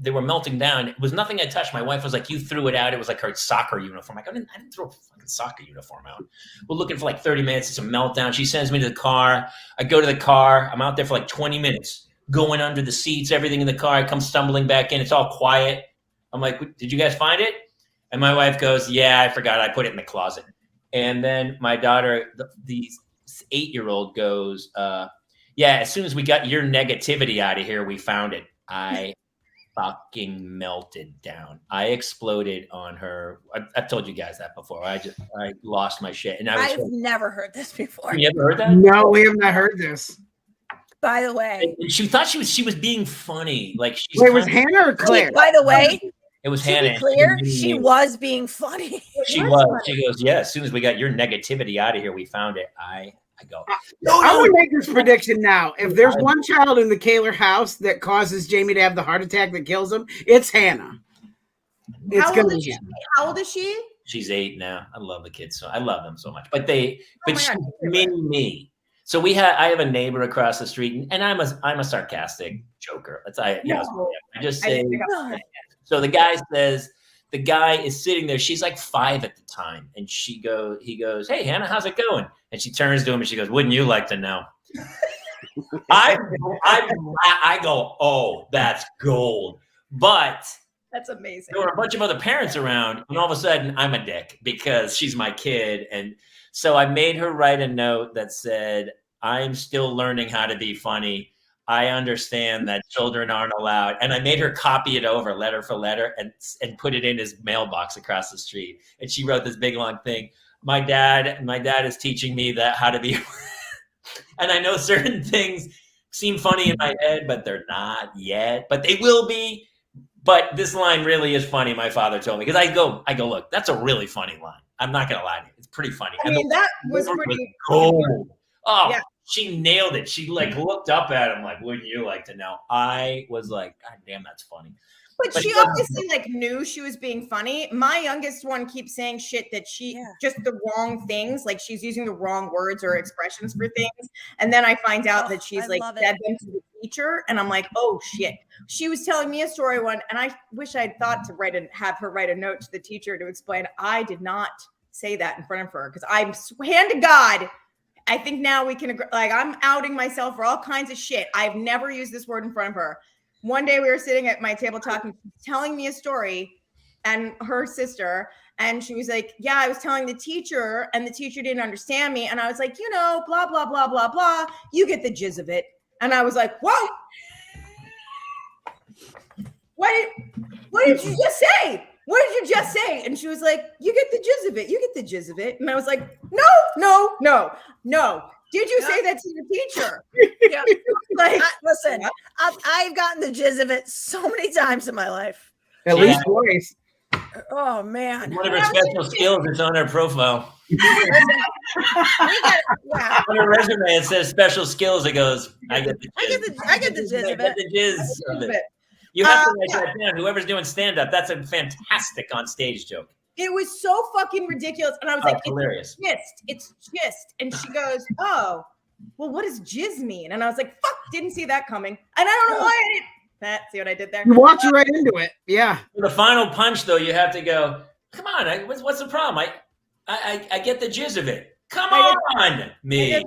they were melting down. It was nothing I touched. My wife was like, you threw it out. It was like her soccer uniform. I didn't throw a fucking soccer uniform out. We're looking for 30 minutes. It's a meltdown. She sends me to the car. I go to the car. I'm out there for 20 minutes. going under the seats, everything in the car. I come stumbling back in. It's all quiet. I'm like, did you guys find it? And my wife goes, yeah, I forgot. I put it in the closet. And then my daughter, the 8-year-old goes, yeah, as soon as we got your negativity out of here, we found it. I fucking melted down. I exploded on her. I've told you guys that before. I lost my shit. And I've never heard this before. You ever heard that? No, we have not heard this. By the way, and she thought she was being funny. Like she's Wait, was Hannah or Claire? by the way, it was to Hannah. be clear, she was being funny. She was. She goes, yeah. As soon as we got your negativity out of here, we found it. I go. I would make this prediction now. If there's one child in the Kaler house that causes Jamie to have the heart attack that kills him, it's Hannah. How old is she? She's 8 now. I love the kids so I love them so much. But she's mini me. So I have a neighbor across the street, and I'm a sarcastic joker. I just say. So the guy says, the guy is sitting there. She's like 5 at the time, and he goes, hey Hannah, how's it going? And she turns to him and she goes, wouldn't you like to know? I go, oh, that's gold. But that's amazing. There were a bunch of other parents around, and all of a sudden I'm a dick because she's my kid. And so I made her write a note that said, I'm still learning how to be funny. I understand that children aren't allowed. And I made her copy it over letter for letter and put it in his mailbox across the street. And she wrote this big long thing. My dad is teaching me that how to be. And I know certain things seem funny in my head, but they're not yet. But they will be. But this line really is funny, my father told me. Because I go, look, that's a really funny line. I'm not going to lie to you. It's pretty funny. I mean, that was pretty cool. Oh, yeah. She nailed it. She looked up at him like, wouldn't you like to know? I was like, God damn, that's funny. But she obviously knew she was being funny. My youngest one keeps saying shit that just the wrong things. Like she's using the wrong words or expressions for things. And then I find out that she's said them to the teacher. And I'm like, oh shit. She was telling me a story one. And I wish I'd thought to have her write a note to the teacher to explain. I did not say that in front of her because I'm hand to God. I think now we can agree. Like I'm outing myself for all kinds of shit. I've never used this word in front of her. One day we were sitting at my table talking, telling me a story and her sister. And she was like, yeah, I was telling the teacher and the teacher didn't understand me. And I was like, blah, blah, blah, blah, blah. You get the jizz of it. And I was like, whoa. What did you just say? What did you just say? And she was like, you get the jizz of it. You get the jizz of it. And I was like, no. Did you say that to your teacher? Yeah. Listen, I've gotten the jizz of it so many times in my life. At least twice. Oh, man. One of her special skills is on her profile. On her resume, it says special skills. It goes, I get the jizz. I get the jizz of it. You have to write that down. Whoever's doing stand-up, that's a fantastic on-stage joke. It was so fucking ridiculous. And I was like, hilarious. It's just. And she goes, oh, well, what does jizz mean? And I was like, fuck, didn't see that coming. And I don't know why I didn't. See what I did there? You walked right into it. Yeah. For the final punch, though, you have to go, come on, what's the problem? I get the jizz of it. Come on, me. You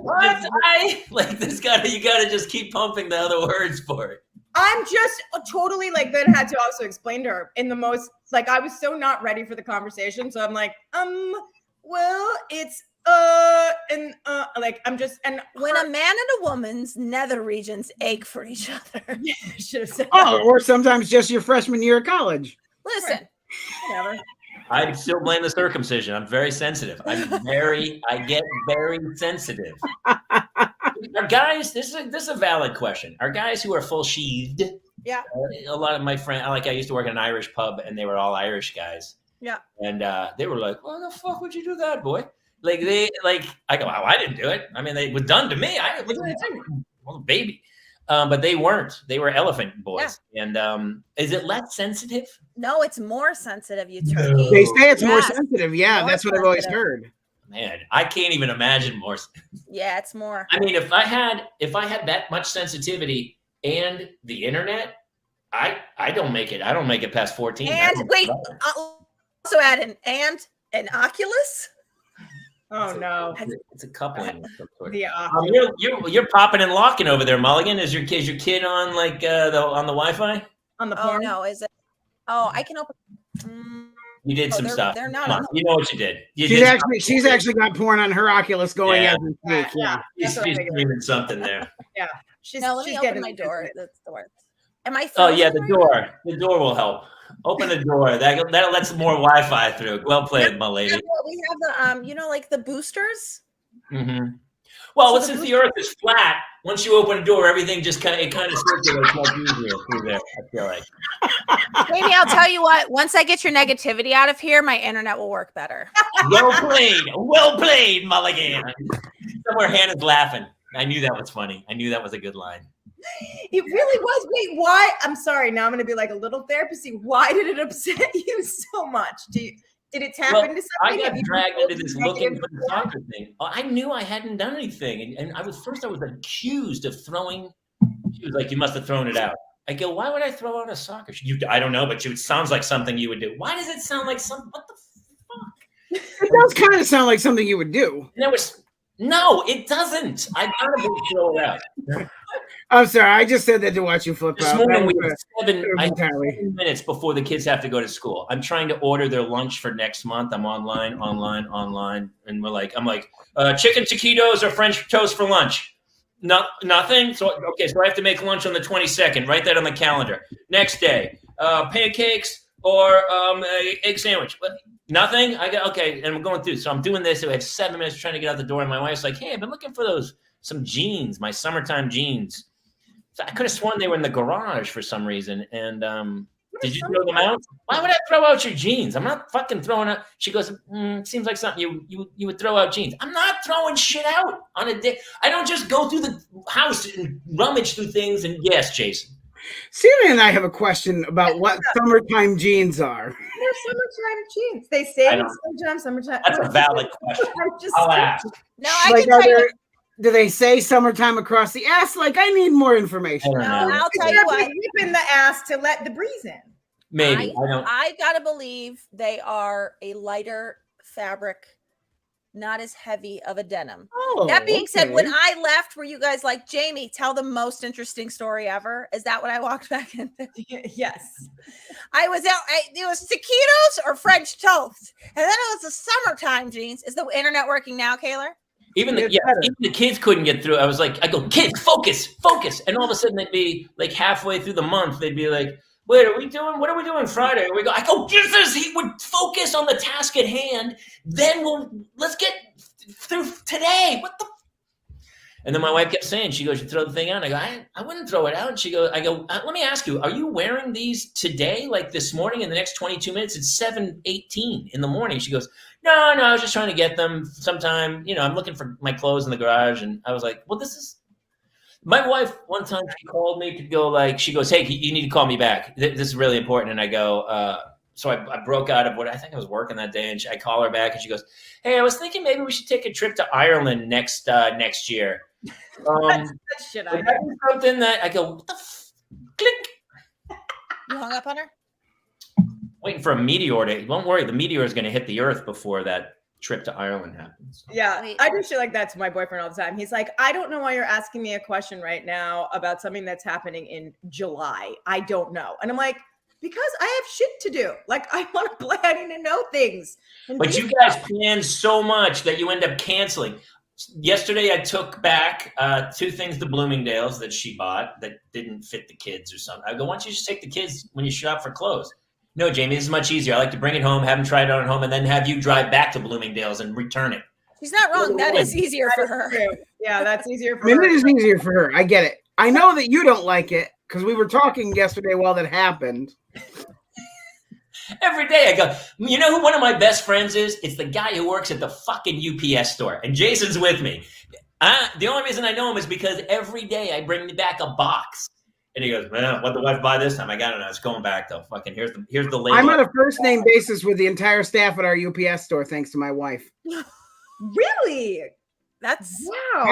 gotta just keep pumping the other words for it. I'm just totally then had to also explain to her in the most I was so not ready for the conversation. So I'm like, well, it's I'm just when a man and a woman's nether regions ache for each other. Yeah, I should have said that. Or sometimes just your freshman year of college. Listen, whatever. I still blame the circumcision. I'm very sensitive. I get very sensitive. Are guys, this is a valid question. Are guys who are full sheathed? Yeah. A lot of my friends, I used to work in an Irish pub, and they were all Irish guys. Yeah. And they were like, "Why the fuck would you do that, boy?" I go, "Wow, I didn't do it. I mean, it was done to me. I was a baby." But they weren't. They were elephant boys. Yeah. And is it less sensitive? No, it's more sensitive, you turkey. They say it's more sensitive. Yeah, that's what I've always heard. Man, I can't even imagine more. Yeah, it's more. I mean, if I had that much sensitivity and the internet, I don't make it. I don't make it past 14. And wait, I'll also add an Oculus. Oh no. It's a coupling of some sort. Yeah. You're popping and locking over there, Mulligan. Is your kid on like on the Wi-Fi? On the Oh porn? no, is it? Oh, I can open. You did some stuff. They're not Come on, you know what you did. She's actually got porn on her Oculus going as we speak. Yeah. She's streaming something there. Yeah. Let me open my door. That's the word. Am I? Oh yeah, the door. The door will help. Open the door. That lets more Wi-Fi through. Well played, my lady. We have the like the boosters. Mm-hmm. Well, since the Earth is flat, once you open a door, everything just kind of circulates much easier through there. I feel like. Maybe I'll tell you what. Once I get your negativity out of here, my internet will work better. Well played, Mulligan. Somewhere Hannah's laughing. I knew that was funny. I knew that was a good line. It really was. Wait, why? I'm sorry. Now I'm going to be like a little therapist. Why did it upset you so much? Did it tap into something? I got dragged into this looking for the soccer thing. I knew I hadn't done anything. And I was accused of throwing. She was like, you must have thrown it out. I go, why would I throw out a soccer? I don't know, but it sounds like something you would do. Why does it sound like something? What the fuck? It does kind of sound like something you would do. And no, it doesn't. I gotta throw it out. I'm sorry. I just said that to watch you flip This out. morning we had 7 minutes before the kids have to go to school. I'm trying to order their lunch for next month. I'm online, and I'm like, chicken taquitos or French toast for lunch. Nothing. So I have to make lunch on the 22nd. Write that on the calendar. Next day, pancakes or egg sandwich. Nothing. And I'm going through. So I'm doing this. So I have 7 minutes trying to get out the door, and my wife's like, "Hey, I've been looking for some jeans, my summertime jeans." So I could have sworn they were in the garage for some reason. And did you throw them out? Why would I throw out your jeans? I'm not fucking throwing out. She goes, seems like something you would throw out jeans. I'm not throwing shit out on a day. I don't just go through the house and rummage through things. And yes, Jason. Celia and I have a question about what summertime jeans are. They're summertime jeans. They say summertime. That's a valid question. I'll ask. No, I can tell you. Do they say summertime across the ass? Like, I need more information. No, I'll tell you what. Whip in the ass to let the breeze in. Maybe. I don't. I gotta believe they are a lighter fabric, not as heavy of a denim. Oh, that being said, when I left, were you guys like, Jamie, tell the most interesting story ever? Is that what I walked back into? Yes. I was out. It was taquitos or French toast, and then it was the summertime jeans. Is the internet working now, Kaylor? Even the kids couldn't get through. I go, kids, focus. And all of a sudden they'd be like halfway through the month. They'd be like, wait, what are we doing Friday? I go, Jesus, he would focus on the task at hand. Then let's get through today. What the? And then my wife kept saying, she goes, you throw the thing out. And I go, I wouldn't throw it out. And she goes, let me ask you, are you wearing these today? Like this morning in the next 22 minutes? It's 7:18 in the morning. She goes, no, I was just trying to get them sometime. I'm looking for my clothes in the garage. And I was like, well, my wife, one time she called me to go she goes, hey, you need to call me back. This is really important. And I go, so I broke out of what I think I was working that day. And I call her back and she goes, hey, I was thinking maybe we should take a trip to Ireland next year. That's shit. Something that I go, what the click. You hung up on her? Waiting for a meteor to. Don't worry, the meteor is going to hit the Earth before that trip to Ireland happens. Yeah, I do shit like that to my boyfriend all the time. He's like, I don't know why you're asking me a question right now about something that's happening in July. I don't know, and I'm like, because I have shit to do. Like, I want to plan. I need to know things. But you guys plan so much that you end up canceling. Yesterday, I took back 2 things to Bloomingdale's that she bought that didn't fit the kids or something. I go, why don't you just take the kids when you shop for clothes? No, Jamie, this is much easier. I like to bring it home, have them try it on at home, and then have you drive back to Bloomingdale's and return it. She's not wrong. That is easier for her. Yeah, that's easier for her. It is easier for her. I get it. I know that you don't like it because we were talking yesterday while that happened. Every day I go, you know who one of my best friends is? It's the guy who works at the fucking UPS store. And Jason's with me. The only reason I know him is because every day I bring back a box. And he goes, man, what did the wife buy this time? I got it. It's going back though. Fucking here's the label. I'm on a first name basis with the entire staff at our UPS store, thanks to my wife. Really? That's Wow.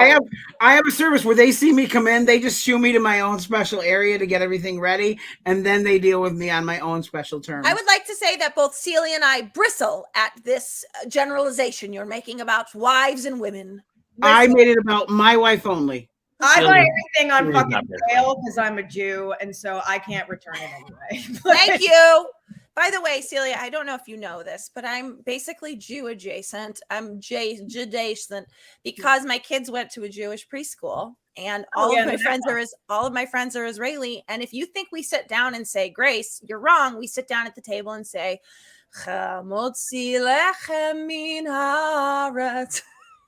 I have a service where they see me come in, they just shoo me to my own special area to get everything ready, and then they deal with me on my own special terms. I would like to say that both Celia and I bristle at this generalization you're making about wives and women. I made it about my wife only. I buy everything on Celia's fucking not very sale because I'm a Jew, and so I can't return it anyway. Thank you. By the way, Celia, I don't know if you know this, but I'm basically Jew adjacent. I'm Jew-adjacent because my kids went to a Jewish preschool, and all of my friends are Israeli. And if you think we sit down and say grace, you're wrong. We sit down at the table and say, "Chamotzi lechem min haaretz."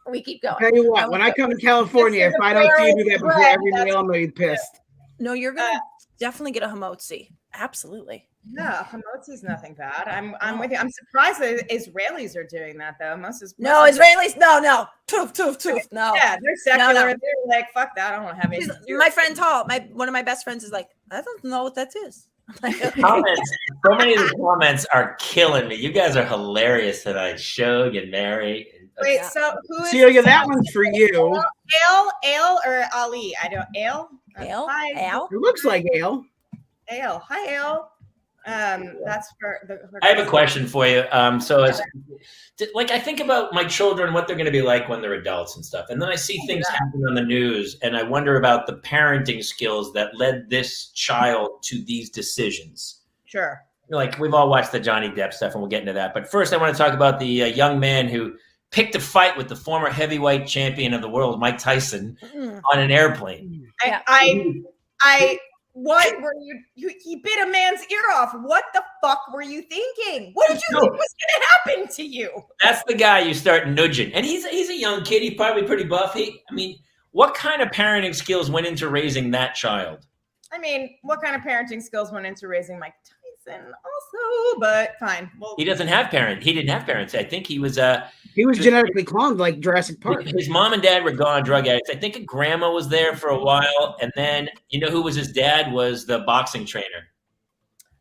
We keep going. Tell you what, when I come to California, if I don't see you do that before every meal, I'm gonna be pissed. No, you're gonna definitely get a hamotzi. Absolutely. Yeah, hamotzi's nothing bad. I'm with you. I'm surprised that Israelis are doing that though. No, Israelis, no. Toof. No. Yeah, they're secular. No. They're like, fuck that. I don't want to have it. My friend Hall, one of my best friends is like, I don't know what that is. Comments. So many of the comments are killing me. You guys are hilarious tonight. Shug and Mary. Wait, so who is Celia, that one's for you. Ale or Ali? I don't Ale. Hi. Ale. It looks like ale. Ale. Hi, Ale. That's for the. I have a question for you. So it's like I think about my children, what they're going to be like when they're adults and stuff, and then I see things happen on the news, and I wonder about the parenting skills that led this child to these decisions. Sure. Like we've all watched the Johnny Depp stuff, and we'll get into that. But first, I want to talk about the young man who picked a fight with the former heavyweight champion of the world, Mike Tyson, on an airplane. What were you? He bit a man's ear off. What the fuck were you thinking? What did you think was going to happen to you? That's the guy you start nudging, and he's a young kid. He's probably pretty buff. What kind of parenting skills went into raising that child? I mean, what kind of parenting skills went into raising Mike Tyson? Also, but fine. Well, He didn't have parents. I think he was genetically cloned like Jurassic Park. His mom and dad were gone drug addicts. I think a grandma was there for a while, and then you know who was his dad was the boxing trainer.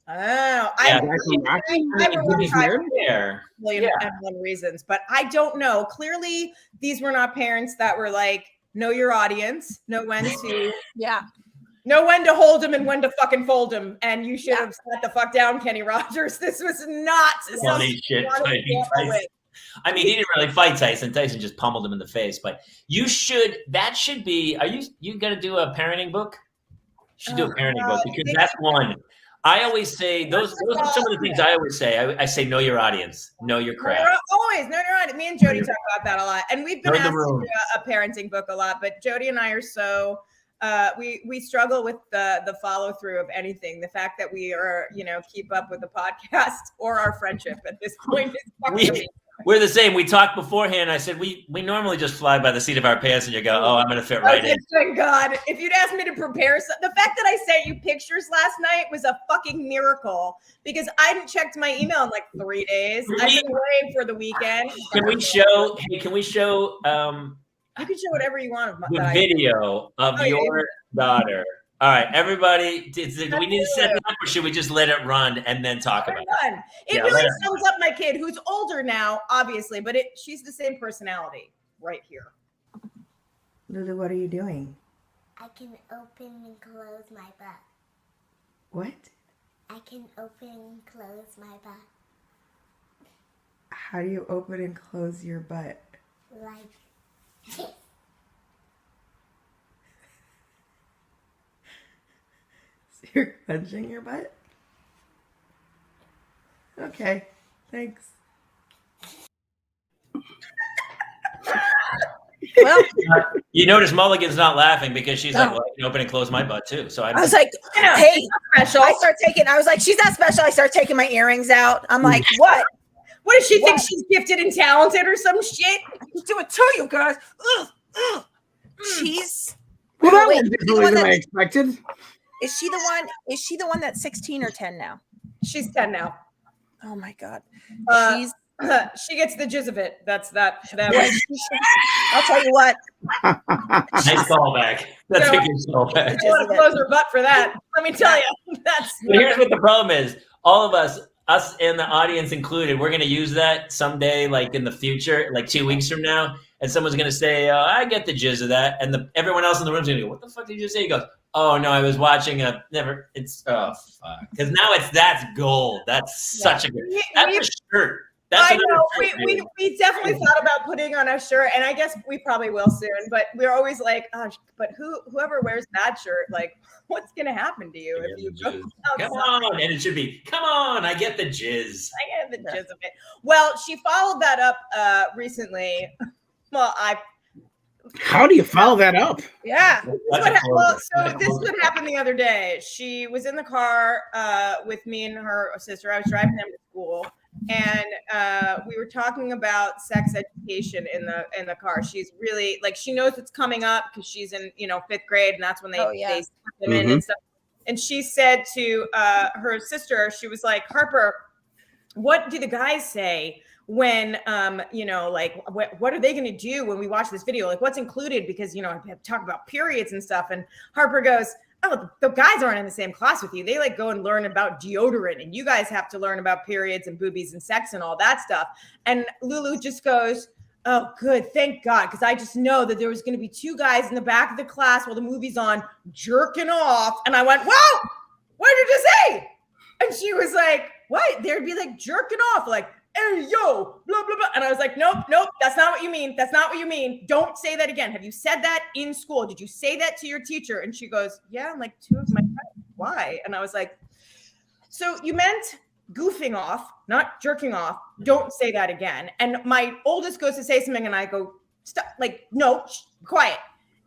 Oh, Yeah. Million reasons, but I don't know. Clearly, these were not parents that were like, know your audience, know when to, know when to hold him and when to fucking fold him, and you should have sat the fuck down, Kenny Rogers. This was not funny shit. I mean, he didn't really fight Tyson. Tyson just pummeled him in the face. But that should be. Are you going to do a parenting book? You should do a parenting book because that's one. I always say those are some of the things I always say. I say know your audience, know your craft. Always know your audience. Me and Jody talk about that a lot, and we've been asked to do a parenting book a lot. But Jody and I are so. We struggle with the follow through of anything. The fact that we are, keep up with the podcast or our friendship at this point is we're the same. We talked beforehand. I said we normally just fly by the seat of our pants, and you go, "Oh, I'm going to fit right in." Thank God. If you'd asked me to prepare, the fact that I sent you pictures last night was a fucking miracle because I hadn't checked my email in like 3 days. I've been waiting for the weekend. Can we show? You can show whatever you want. The video of your daughter. All right, everybody. Do we need to set it up, or should we just let it run and then talk about it? It really sums up my kid, who's older now, obviously, but she's the same personality right here. Lulu, what are you doing? I can open and close my butt. What? I can open and close my butt. How do you open and close your butt? Like this. So you're clenching your butt? Okay, thanks. Well, you notice Mulligan's not laughing because she's like, well, I can open and close my butt too. So I was like, hey, special. I was like, she's not special. I start taking my earrings out. I'm like, what? What does she think? She's gifted and talented or some shit? Just do it to you guys. She's. Well, that was different than I expected. Is she the one that's 16 or 10 now? She's 10 now. Oh my God. She gets the jizz of it. That's that. I'll tell you what. Nice callback. That's a good callback. I want to close her butt for that. Let me tell you. But here's what the problem is. All of us, us and the audience included, we're going to use that someday, like in the future, like 2 weeks from now. And someone's going to say, I get the jizz of that. And everyone else in the room's going to go, what the fuck did you just say? He goes, oh, no, I was watching oh, fuck. Because now that's gold. That's such a good, that's a shirt. That's I know. We definitely thought about putting on a shirt, and I guess we probably will soon. But we're always like, oh, but whoever wears that shirt, like, what's gonna happen to you if you go outside? Come on, and it should be, come on, I get the jizz. I get the jizz of it. Well, she followed that up recently. Well, How do you follow that up? Yeah. So this is what happened the other day. She was in the car with me and her sister. I was driving them to school, and we were talking about sex education in the car. She's really like, she knows it's coming up because she's in 5th grade, and that's when they step them in and stuff. And she said to her sister, she was like, Harper, what do the guys say when like what are they going to do when we watch this video? Like, what's included? Because I have to talk about periods and stuff. And Harper goes, oh, the guys aren't in the same class with you. They like go and learn about deodorant, and you guys have to learn about periods and boobies and sex and all that stuff. And Lulu just goes, oh, good, thank God, because I just know that there was going to be 2 guys in the back of the class while the movie's on jerking off. And I went, whoa, what did you say? And she was like, what? There'd be like jerking off, like, hey, yo, blah, blah, blah. And I was like, nope, that's not what you mean. That's not what you mean. Don't say that again. Have you said that in school? Did you say that to your teacher? And she goes, yeah, like 2 of my friends. Why? And I was like, so you meant goofing off, not jerking off. Don't say that again. And my oldest goes to say something, and I go, stop, like, no, quiet.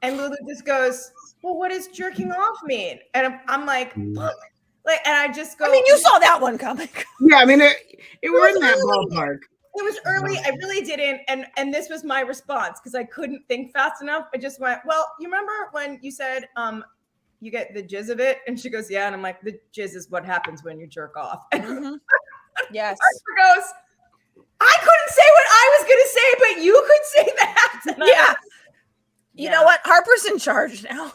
And Lulu just goes, well, what does jerking off mean? And I'm like, look. Like, and I just go, I mean, you saw that one coming. Yeah, I mean, it were in that ballpark. It was early. I really didn't. And this was my response because I couldn't think fast enough. I just went, well, you remember when you said, you get the jizz of it? And she goes, yeah. And I'm like, the jizz is what happens when you jerk off. Mm-hmm. Yes. Harper goes, I couldn't say what I was going to say, but you could say that. Yeah. You know what? Harper's in charge now.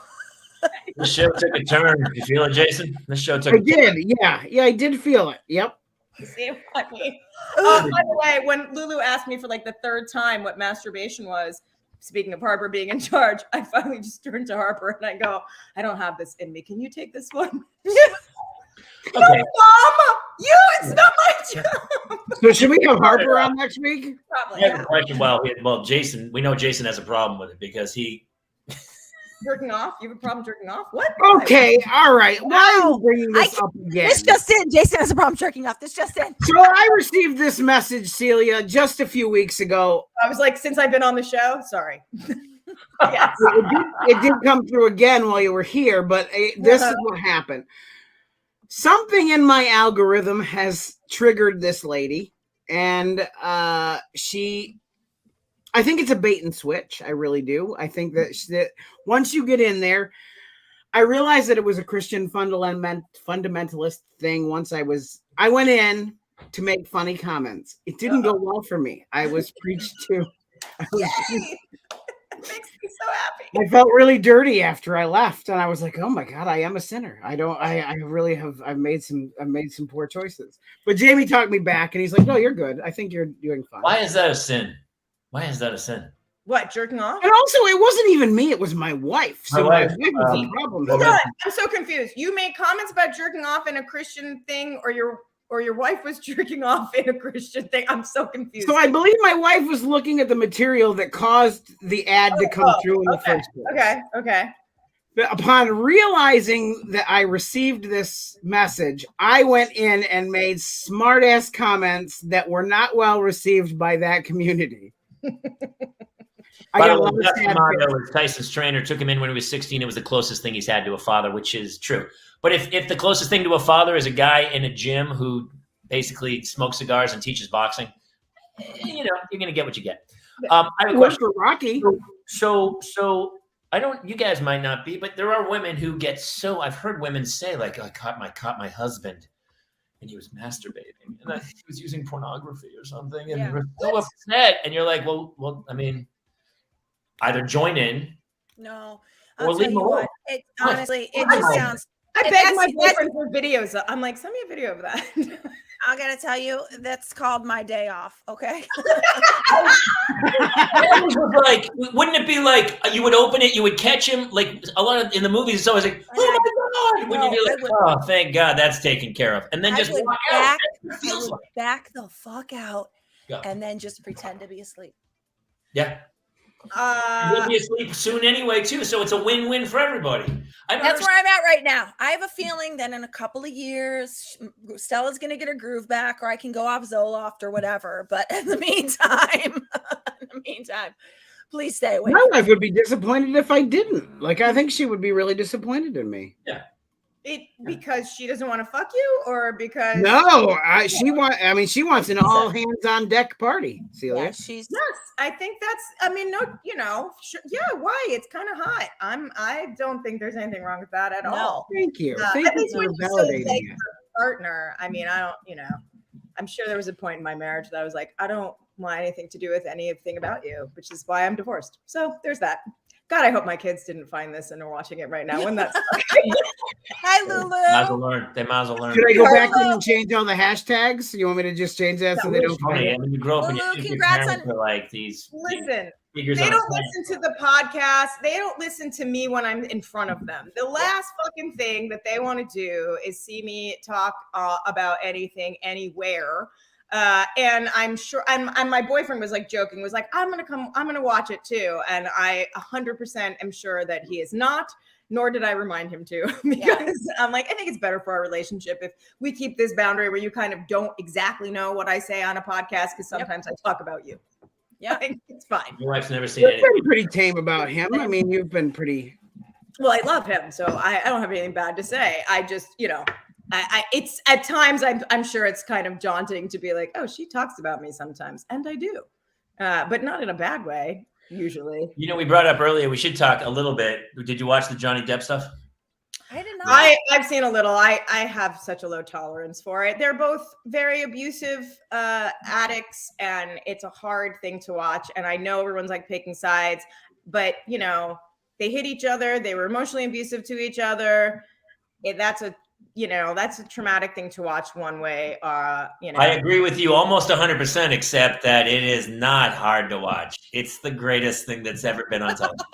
The show took a turn. You feel it, Jason? This show took a turn. Yeah, I did feel it. Yep. See what I mean? By the way, when Lulu asked me for like the 3rd time what masturbation was, speaking of Harper being in charge, I finally just turned to Harper and I go, I don't have this in me. Can you take this one? Okay. No, Mom, it's not my job. So should we have Harper on next week? Probably. I have a question. Well, Jason, we know Jason has a problem with it because he jerking off? You have a problem jerking off? What? Okay, all right. Why are you bringing this up again? This just in. Jason has a problem jerking off. This just in. So I received this message, Celia, just a few weeks ago. I was like, since I've been on the show, sorry. Yes. It did come through again while you were here, but this is what happened. Something in my algorithm has triggered this lady, and I think it's a bait and switch. I really do. I think that once you get in there, I realized that it was a Christian fundamentalist thing. Once I went in to make funny comments. It didn't go well for me. I was preached to. It makes me so happy. I felt really dirty after I left, and I was like, "Oh my God, I am a sinner. I really have. I've made some poor choices." But Jamie talked me back, and he's like, "No, you're good. I think you're doing fine." Why is that a sin? Why is that a sin? What, jerking off? And also, it wasn't even me; it was my wife. So my wife was the problem. Hold on, I'm so confused. You made comments about jerking off in a Christian thing, or your wife was jerking off in a Christian thing. I'm so confused. So I believe my wife was looking at the material that caused the ad to come through in the first place. Okay. But upon realizing that I received this message, I went in and made smart-ass comments that were not well received by that community. By the way, Justin Mario was Tyson's trainer, took him in when he was 16. It was the closest thing he's had to a father, which is true. But if the closest thing to a father is a guy in a gym who basically smokes cigars and teaches boxing, you're going to get what you get. I have a question for Rocky. So I don't. You guys might not be, but there are women who get so. I've heard women say like, "I caught my husband, and he was masturbating, and he was using pornography or something," and they're so upset. And you're like, "Well, I mean, either join in, no, or I'll leave tell you alone." what. Honestly, it just sounds. I And begged my that's- boyfriend for videos. I'm like, send me a video of that. I gotta tell you, that's called my day off. Okay. I always was like, wouldn't it be like you would open it, you would catch him? Like a lot of in the movies, it's always like, oh my God. Wouldn't you be like, oh, thank God that's taken care of? And then just walk out. That's what it I feels would like. back the fuck out Yeah. and then just pretend to be asleep. Yeah. You'll be asleep soon anyway, too. So it's a win-win for everybody. That's where I'm at right now. I have a feeling that in a couple of years, Stella's going to get her groove back, or I can go off Zoloft or whatever. But in the meantime, please stay away. My wife would be disappointed if I didn't. Like, I think she would be really disappointed in me. Yeah. Because she doesn't want to fuck you, or because No, she wants an all hands on deck party, Celia. Yeah, she's yes, I think that's. I mean, no, sure, yeah. Why? It's kind of hot. I don't think there's anything wrong with that at all. Thank you. At Thank you least for when you still validating like it. your partner. I mean, I don't. I'm sure there was a point in my marriage that I was like, I don't want anything to do with anything about you, which is why I'm divorced. So there's that. God, I hope my kids didn't find this and are watching it right now. When that's Hi, They might as well Lulu. learn. They might as well learn. Should I go back Hello. and change all the hashtags? You want me to just change that so they don't find Funny. it? I mean, you grow up and you Lulu, think your congrats parents on- are like these listen. figures They on a don't planet. listen to the podcast. They don't listen to me when I'm in front of them. The last fucking thing that they want to do is see me talk about anything, anywhere. And I'm sure, and my boyfriend was like joking, was like, I'm gonna watch it too. And I 100% am sure that he is not, nor did I remind him to, because I'm like, I think it's better for our relationship if we keep this boundary where you kind of don't exactly know what I say on a podcast, because sometimes I talk about you. Yeah. Like, it's fine. Your wife's never seen You've anything. been pretty tame about him. I mean, you've been pretty. Well, I love him, so I don't have anything bad to say. I just, it's at times I'm sure it's kind of daunting to be like, oh, she talks about me sometimes, and I do, but not in a bad way usually. We brought up earlier, we should talk a little bit. Did you watch the Johnny Depp stuff? I did not. I've seen a little. I have such a low tolerance for it. They're both very abusive addicts, and it's a hard thing to watch. And I know everyone's like picking sides, but they hit each other. They were emotionally abusive to each other. That's a traumatic thing to watch one way. I agree with you almost 100%, except that it is not hard to watch. It's the greatest thing that's ever been on television.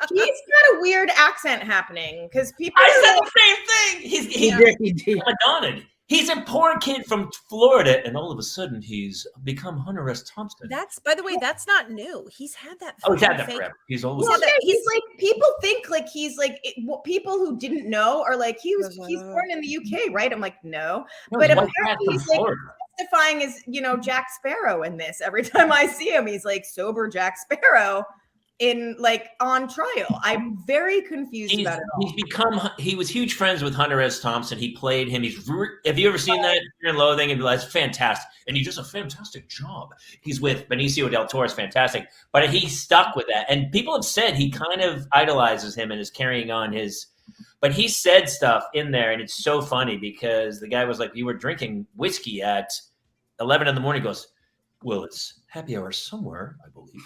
He's got a weird accent happening because people. I said the same thing. He's Madonna. He's a poor kid from Florida, and all of a sudden he's become Hunter S. Thompson. That's, by the way, that's not new. He's had that. He's had that fake- forever. He's always. Well, he's like, people think like he's like people who didn't know are like he's born in the UK, right? I'm like, no, but apparently he's like testifying as Jack Sparrow in this. Every time I see him, he's like sober Jack Sparrow in like on trial. I'm very confused about it all. He was huge friends with Hunter S. Thompson. He played him. Have you ever seen that? Fear and Loathing, and realized fantastic, and he does a fantastic job. He's with Benicio del Toro, is fantastic, but he stuck with that. And people have said he kind of idolizes him and is carrying on his. But he said stuff in there, and it's so funny because the guy was like, "You were drinking whiskey at 11 in the morning." He goes, "Well, it's happy hour somewhere, I believe."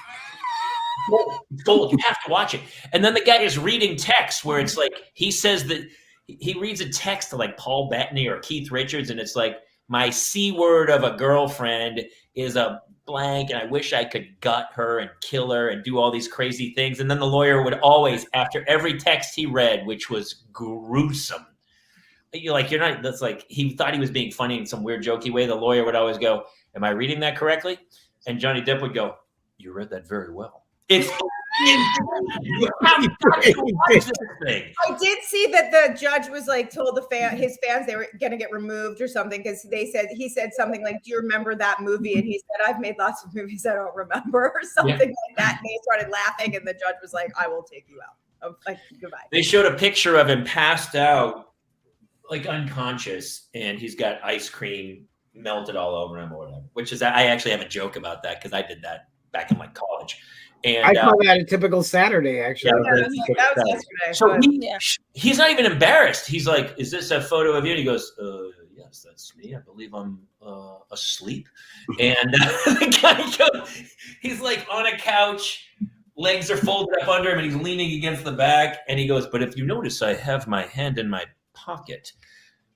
Gold, you have to watch it. And then the guy is reading text where it's like he says that he reads a text to like Paul Bettany or Keith Richards, and it's like, my C word of a girlfriend is a blank, and I wish I could gut her and kill her and do all these crazy things. And then the lawyer would always, after every text he read, which was gruesome, that's like, he thought he was being funny in some weird jokey way. The lawyer would always go, "Am I reading that correctly?" And Johnny Depp would go, "You read that very well." It's you have got to watch this thing. I did see that the judge was like told his fans they were gonna get removed or something because he said something like, "Do you remember that movie?" And he said, "I've made lots of movies I don't remember," or something like that. And they started laughing, and the judge was like, "I will take you out." I'm like, goodbye. They showed a picture of him passed out, like unconscious, and he's got ice cream melted all over him or whatever. Which is, I actually have a joke about that because I did that back in like college. And I call that a typical Saturday, actually. That was yesterday. So he's not even embarrassed. He's like, "Is this a photo of you?" And he goes, "Yes, that's me. I believe I'm asleep." And the guy goes, he's like on a couch, legs are folded up under him, and he's leaning against the back. And he goes, "But if you notice, I have my hand in my pocket,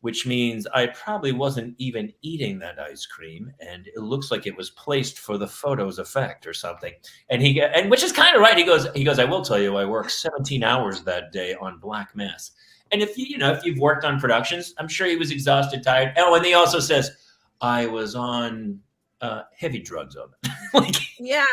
which means I probably wasn't even eating that ice cream, and it looks like it was placed for the photo's effect or something. And which is kind of right. He goes, I will tell you, I worked 17 hours that day on Black Mass. And if you've worked on productions, I'm sure he was exhausted, tired. Oh, and he also says, I was on heavy drugs on it. Like, Yeah.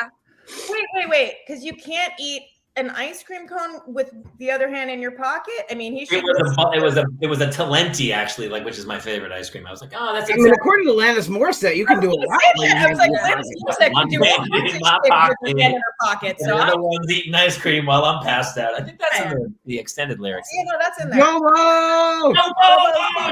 Wait, because you can't eat an ice cream cone with the other hand in your pocket. I mean, he should. it was a Talenti, actually, like, which is my favorite ice cream. I was like, oh, that's. I mean, according to Alanis Morissette, you can do a lot. I was like, Alanis Morissette can do a in her pocket. So the other one's eating ice cream while I'm passed out. I think that's in the extended lyrics. That's in there. Jobo!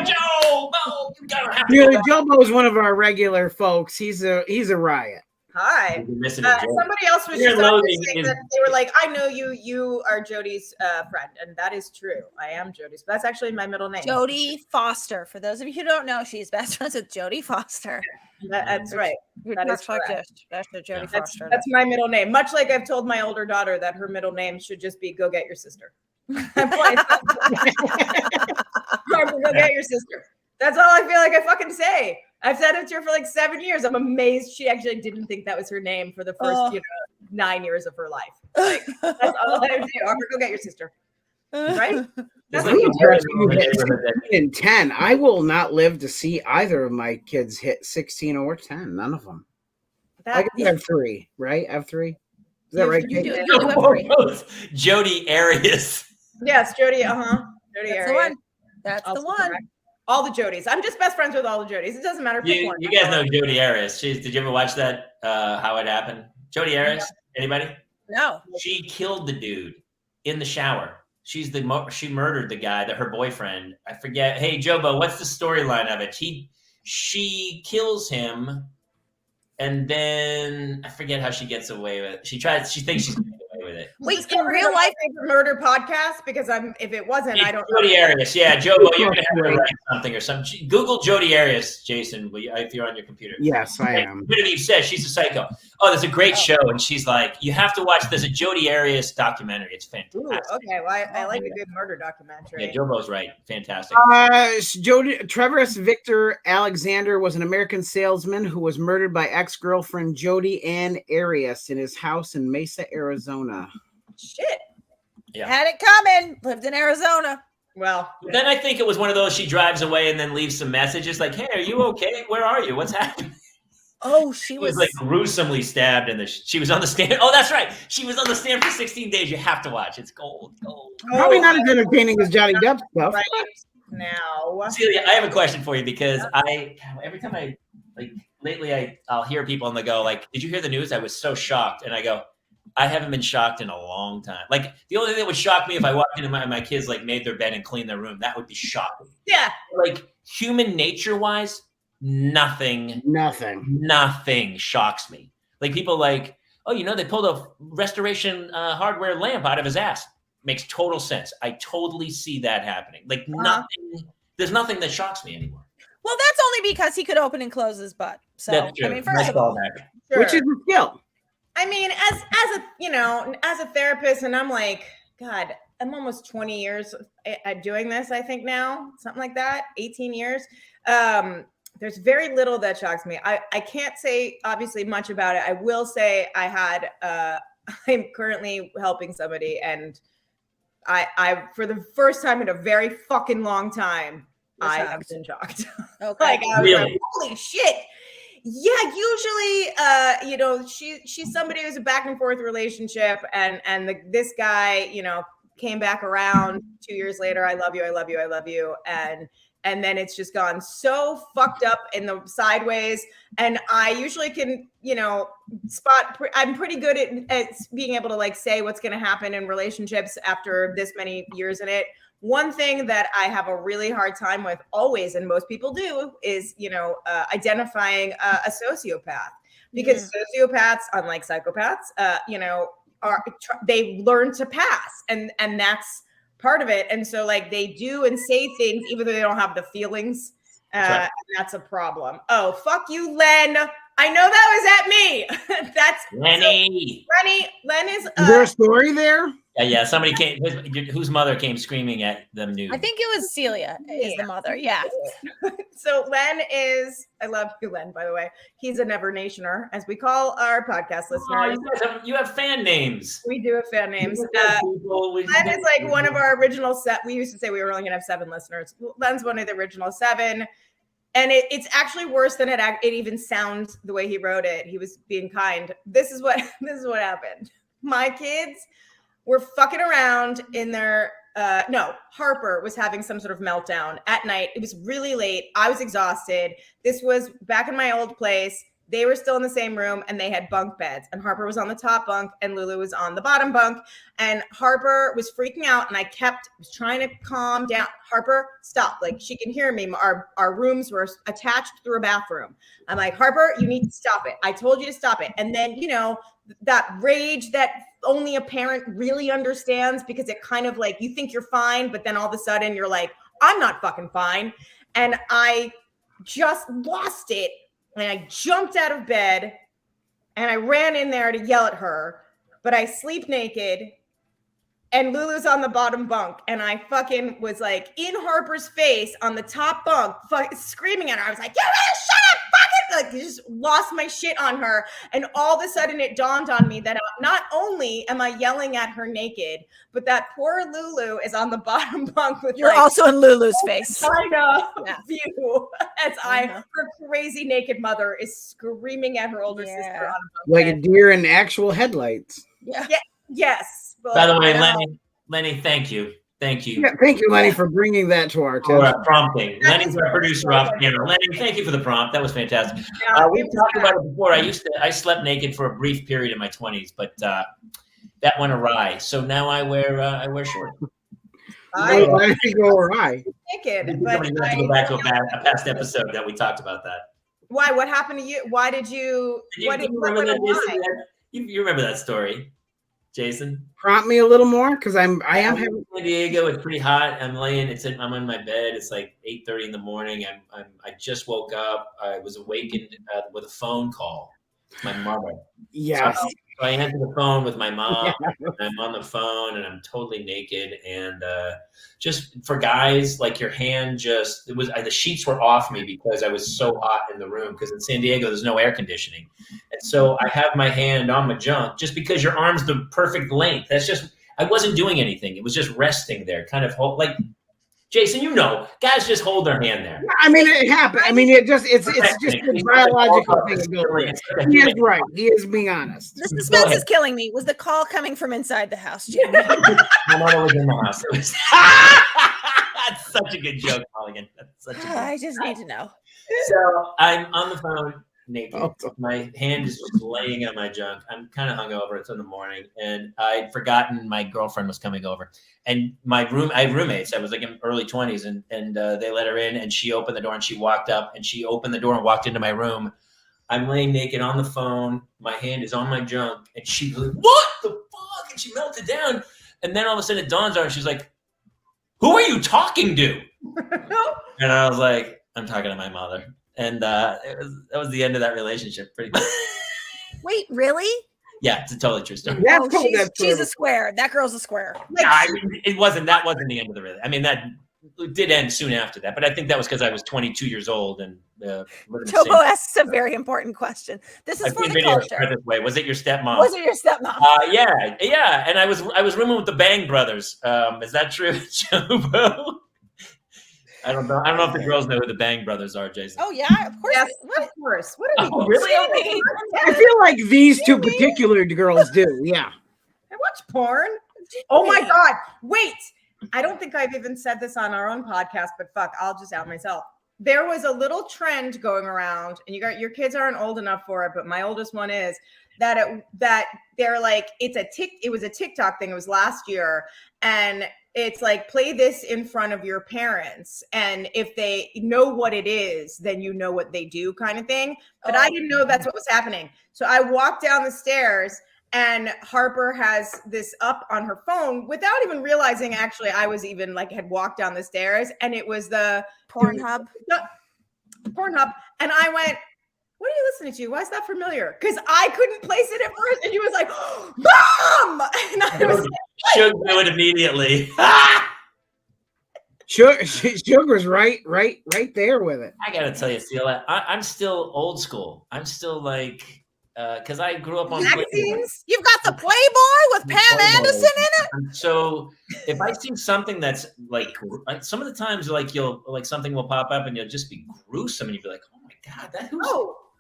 Joe! You gotta have to. Yeah, Jobo is one of our regular folks. He's a riot. Hi. Somebody else was just saying that they were like, I know you. You are Jody's friend, and that is true. I am Jody's. But that's actually my middle name. Jodie Foster. For those of you who don't know, she's best friends with Jodie Foster. That's right. That is like this. That's the Jodie Foster. That's my middle name. Much like I've told my older daughter that her middle name should just be "Go get your sister." Go get your sister. That's all I feel like I fucking say. I've said it to her for like 7 years. I'm amazed she actually didn't think that was her name for the first, 9 years of her life. Like, that's all I do. Go get your sister. Right? That's like in 10. I will not live to see either of my kids hit 16 or 10. None of them. I have 3, right? I have 3. Is that right? You have 3. Jody Arias. Yes, Jody. Jody That's Arias. The one. That's also the one. Correct. All the Jodys. I'm just best friends with all the Jodys. It doesn't matter. You guys know Jody Arias. Did you ever watch that? How It Happened? Jody Arias? Anybody? No. She killed the dude in the shower. She murdered the guy, her boyfriend. I forget. Hey, Jobo, what's the storyline of it? She kills him, and then I forget how she gets away with it. She thinks she's getting away with it. Wait, in real life, murder podcast? Because if it wasn't, I don't know. Jody Arias, yeah, Jobo, you're gonna have to write something or something. Google Jody Arias, Jason, if you're on your computer. Yes, I am. Genevieve says she's a psycho. Oh, there's a great show, and she's like, you have to watch. There's a Jody Arias documentary. It's fantastic. Ooh, okay, well, I like a good murder documentary. Yeah, Jobo's right. Fantastic. Travis Victor Alexander was an American salesman who was murdered by ex-girlfriend Jody Ann Arias in his house in Mesa, Arizona. Shit. Yeah. Had it coming. Lived in Arizona. Well, then I think it was one of those. She drives away and then leaves some messages like, "Hey, are you okay? Where are you? What's happening?" Oh, she was like gruesomely stabbed she was on the stand. Oh, that's right. She was on the stand for 16 days. You have to watch. It's gold. Probably not as entertaining as Johnny Depp stuff. Right now, Celia, I have a question for you because every time lately I'll hear people and they go like, "Did you hear the news? I was so shocked." And I go, I haven't been shocked in a long time. Like the only thing that would shock me if I walked into my kids like made their bed and cleaned their room. That would be shocking. Yeah. Like human nature wise, nothing shocks me. Like people like, oh, they pulled a restoration hardware lamp out of his ass. Makes total sense. I totally see that happening. Like nothing. There's nothing that shocks me anymore. Well, that's only because he could open and close his butt. So that's true. I mean, first of all, sure. Which is a skill. I mean, as a therapist, and I'm like, God, I'm almost 20 years at doing this, I think now, something like that, 18 years. There's very little that shocks me. I can't say obviously much about it. I will say I'm currently helping somebody, and I for the first time in a very fucking long time, I have been shocked. Okay. Like I was like, holy shit. Yeah, usually, she's somebody who's a back and forth relationship, and this guy, came back around 2 years later. I love you, I love you, I love you, and then it's just gone so fucked up in the sideways. And I usually can, spot. I'm pretty good at being able to like say what's going to happen in relationships after this many years in it. One thing that I have a really hard time with always, and most people do, is, identifying a sociopath, because sociopaths, unlike psychopaths, they learn to pass, and that's part of it. And so like they do and say things, even though they don't have the feelings. And that's a problem. Oh, fuck you, Len. I know that was at me. That's Lenny. Len is. Is there a story there? Yeah. Somebody came. Whose mother came screaming at them nude? I think it was Celia is the mother. Yeah. So Len is, I love you, Len, by the way. He's a Never Nationer, as we call our podcast Oh, listeners. you have fan names. We do have fan names. Len is like one of our original set. We used to say we were only going to have 7 listeners. Len's one of the original 7. And it's actually worse than it even sounds the way he wrote it. He was being kind. This is what happened. My kids were fucking around in their Harper was having some sort of meltdown at night. It was really late. I was exhausted. This was back in my old place. They were still in the same room and they had bunk beds, and Harper was on the top bunk and Lulu was on the bottom bunk, and Harper was freaking out, and I was trying to calm down. Harper, stop. Like, she can hear me. Our rooms were attached through a bathroom. I'm like, Harper, you need to stop it. I told you to stop it. And then, that rage that only a parent really understands, because it kind of like, you think you're fine, but then all of a sudden you're like, I'm not fucking fine. And I just lost it. And I jumped out of bed and I ran in there to yell at her, but I sleep naked and Lulu's on the bottom bunk. And I fucking was like in Harper's face on the top bunk, screaming at her. I was like, you better shut up, fucking, like, just lost my shit on her. And all of a sudden it dawned on me that not only am I yelling at her naked, but that poor Lulu is on the bottom bunk with You're also in Lulu's face. Kind of view as her crazy naked mother is screaming at her older sister on a like a deer in actual headlights. Yes. By the way, Lenny, thank you. Yeah, thank you, Lenny, for bringing that to our attention. Prompting. Lenny's our producer off camera. Lenny, thank you for the prompt. That was fantastic. We've talked about it before. I slept naked for a brief period in my 20s, but that went awry. So now I wear shorts. Why did you go awry? Naked. But have to go back to a past episode that we talked about that. Why? What happened to you? Why did you? You remember that? You remember that story, Jason? Prompt me a little more, because I am having San Diego. It's pretty hot. I'm in my bed. It's like 8:30 in the morning. I just woke up. I was awakened with a phone call. My mother. Yes. So I answered the phone with my mom. I'm on the phone and I'm totally naked. And just for guys, like, your hand the sheets were off me because I was so hot in the room, because in San Diego, there's no air conditioning. And so I have my hand on my junk, just because your arm's the perfect length. I wasn't doing anything. It was just resting there, kind of like, Jason, guys just hold their hand there. I mean, it happened. I mean, it's just a biological thing. He is right. He is being honest. The suspense is killing me. Was the call coming from inside the house, Jimmy? My mother was in the house. That's such a good joke, Mulligan. I just need to know. So I'm on the phone naked. My hand is just laying on my junk. I'm kind of hungover. It's in the morning, and I'd forgotten my girlfriend was coming over. And I had roommates. I was like in early 20s, and they let her in, and she opened the door, and she walked up, and she opened the door and walked into my room. I'm laying naked on the phone. My hand is on my junk, and she's like, "What the fuck?" And she melted down. And then all of a sudden it dawns on her. She's like, "Who are you talking to?" And I was like, "I'm talking to my mother." And that was the end of that relationship, pretty much. Wait, really? Yeah, it's a totally true story. She's a square. That girl's a square. That wasn't the end of the relationship. I mean, that did end soon after that, but I think that was because I was 22 years old and Tobo asks a very important question. This is for the culture. This way. Was it your stepmom? Was it your stepmom? Yeah. And I was rooming with the Bang brothers. Is that true, Tobo? I don't know if the girls know who the Bang brothers are, Jason. Oh yeah, of course. Yes, of course. What are you really? I feel like these two particular girls do. Yeah. I watch porn. Oh my God. Wait. I don't think I've even said this on our own podcast, but fuck, I'll just out myself. There was a little trend going around, and your kids aren't old enough for it, but my oldest one is, that they're like, it was a TikTok thing. It was last year, and it's like, play this in front of your parents, and if they know what it is, then you know what they do, kind of thing. But I didn't know that's what was happening. So I walked down the stairs, and Harper has this up on her phone without even realizing, actually, I was even had walked down the stairs, and it was the Pornhub. And I went, what are you listening to? Why is that familiar? Because I couldn't place it at first, and he was like, Mom! And I was Should do it immediately. Sugar's right there with it. I gotta tell you, Celia, I'm still old school. I'm still like, because I grew up on magazines. You've got the Playboy with Pam Anderson in it. So if I see something that's like some of the times like something will pop up and you'll just be gruesome and you'll be like, oh my God, that who's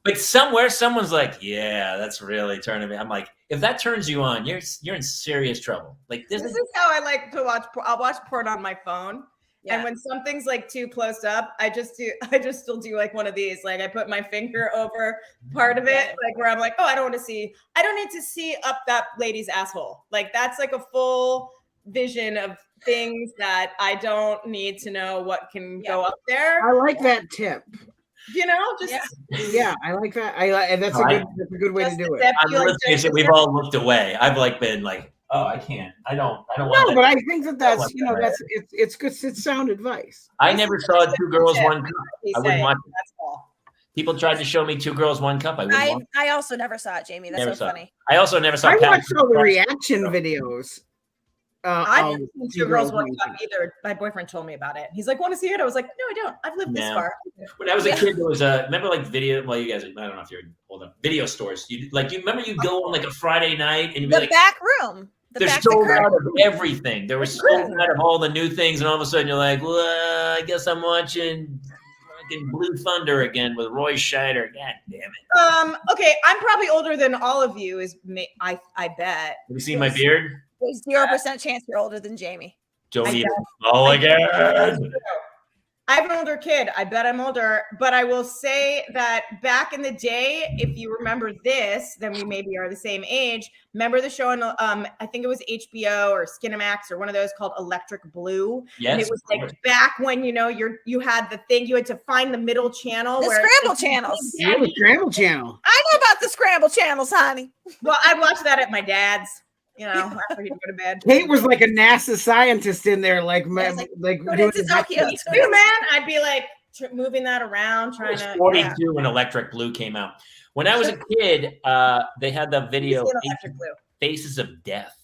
like somewhere someone's like, yeah, that's really turning me. I'm like, if that turns you on, you're in serious trouble. Like this is how I like to watch. I'll watch porn on my phone. Yeah. And when something's like too close up, I just still do like one of these. Like I put my finger over part of it, like where I'm like, oh, I don't need to see up that lady's asshole. Like that's like a full vision of things that I don't need to know what can go up there. I like that tip. You know, just I like that. That's a good way to do it. We've all looked away. I've like been like, oh, I can't. I don't want that. But I think that's it's good. It's sound advice. I never saw Two Girls, One Cup. I wouldn't watch it. People tried to show me Two Girls, One Cup. I also never saw it, Jamie. That's so funny. I also never saw. I watched all the reaction videos. I didn't see Two Girls, One Cup either. My boyfriend told me about it. He's like, "Want to see it?" I was like, "No, I don't. I've lived this far." When I was a kid, there was remember like video. Well, you guys, I don't know if you're old enough. Video stores. You remember you go on like a Friday night and you'd be like, back room. They're sold out of everything. They were sold out of all the new things, and all of a sudden you're like, well, I guess I'm watching fucking Blue Thunder again with Roy Scheider. God damn it. Okay, I'm probably older than all of you. I bet. Have you seen my beard? There's 0% chance you're older than Jamie. Don't even fall again. I have an older kid. I bet I'm older, but I will say that back in the day, if you remember this, then we maybe are the same age. Remember the show on, I think it was HBO or Skinamax or one of those called Electric Blue. Yes. And it was like back when, you had the thing, you had to find the middle channel. The scramble channels. Yeah, the scramble channel. I know about the scramble channels, honey. Well, I'd watch that at my dad's. After he'd go to bed. Kate was like a NASA scientist in there, like doing Tokyo. Man, I'd be like moving that around, trying to. 42 when Electric Blue came out. When I was a kid, they had the video Faces of Death.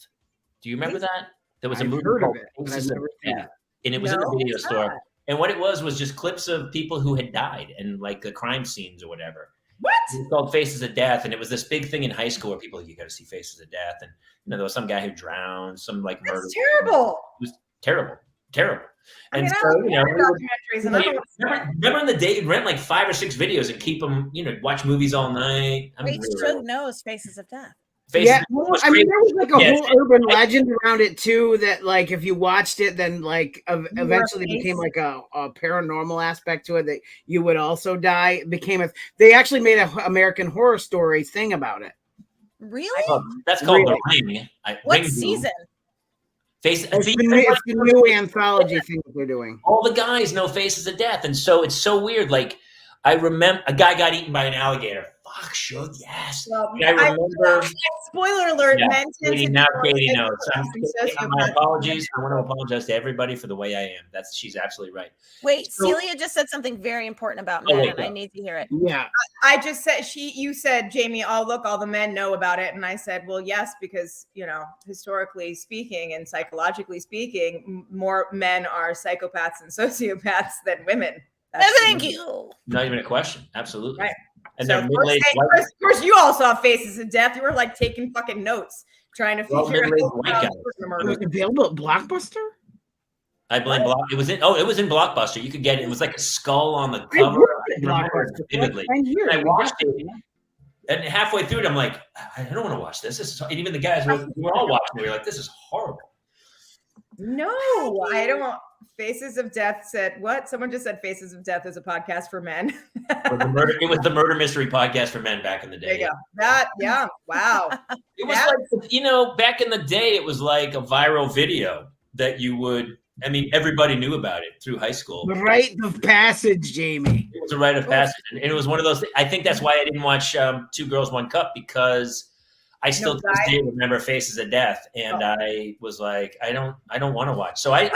Do you remember that? There was a movie called Faces of Death, and it was in the video store. And what it was just clips of people who had died and like the crime scenes or whatever. What? It was called Faces of Death, and it was this big thing in high school where people you got to see Faces of Death, and there was some guy who drowned, some like murder. That's terrible. It was terrible. And remember in the day you'd rent like 5 or 6 videos and keep them, watch movies all night. Should knows Faces of Death. There was like a whole urban legend around it too. That like if you watched it, then like eventually became like a paranormal aspect to it. That you would also die. They actually made an American Horror Story thing about it. Really? That's called The Ring. What season? It's the new anthology thing that they're doing. All the guys know Faces of Death, and so it's so weird. Like I remember a guy got eaten by an alligator. Fuck, sure, yes. Well, I remember. Spoiler alert. Yeah, Katie knows. My apologies. I want to apologize to everybody for the way I am. She's absolutely right. Wait, Celia just said something very important about men, and I need to hear it. Yeah. I just said you said, Jamie, all the men know about it. And I said, well, yes, because, historically speaking and psychologically speaking, more men are psychopaths and sociopaths than women. Thank you. Not even a question. Absolutely. Right. And so then of course, you all saw Faces of Death. You were like taking fucking notes, trying to figure out. It was available at Blockbuster. I blame Block. It was in Blockbuster. You could get it. It was like a skull on the cover. I remember it vividly. And I watched it, and halfway through it, I'm like, I don't want to watch this. And even the guys we were all watching. We were like, this is horrible. No, I don't. Faces of Death said what? Someone just said Faces of Death is a podcast for men. It was the murder mystery podcast for men back in the day. There you go. Wow. It was like, back in the day, it was like a viral video that you would. I mean, everybody knew about it through high school. The rite of passage, Jamie. It was a rite of passage, and it was one of those. I think that's why I didn't watch Two Girls, One Cup, because I still to this day remember Faces of Death, and I was like, I don't want to watch. So the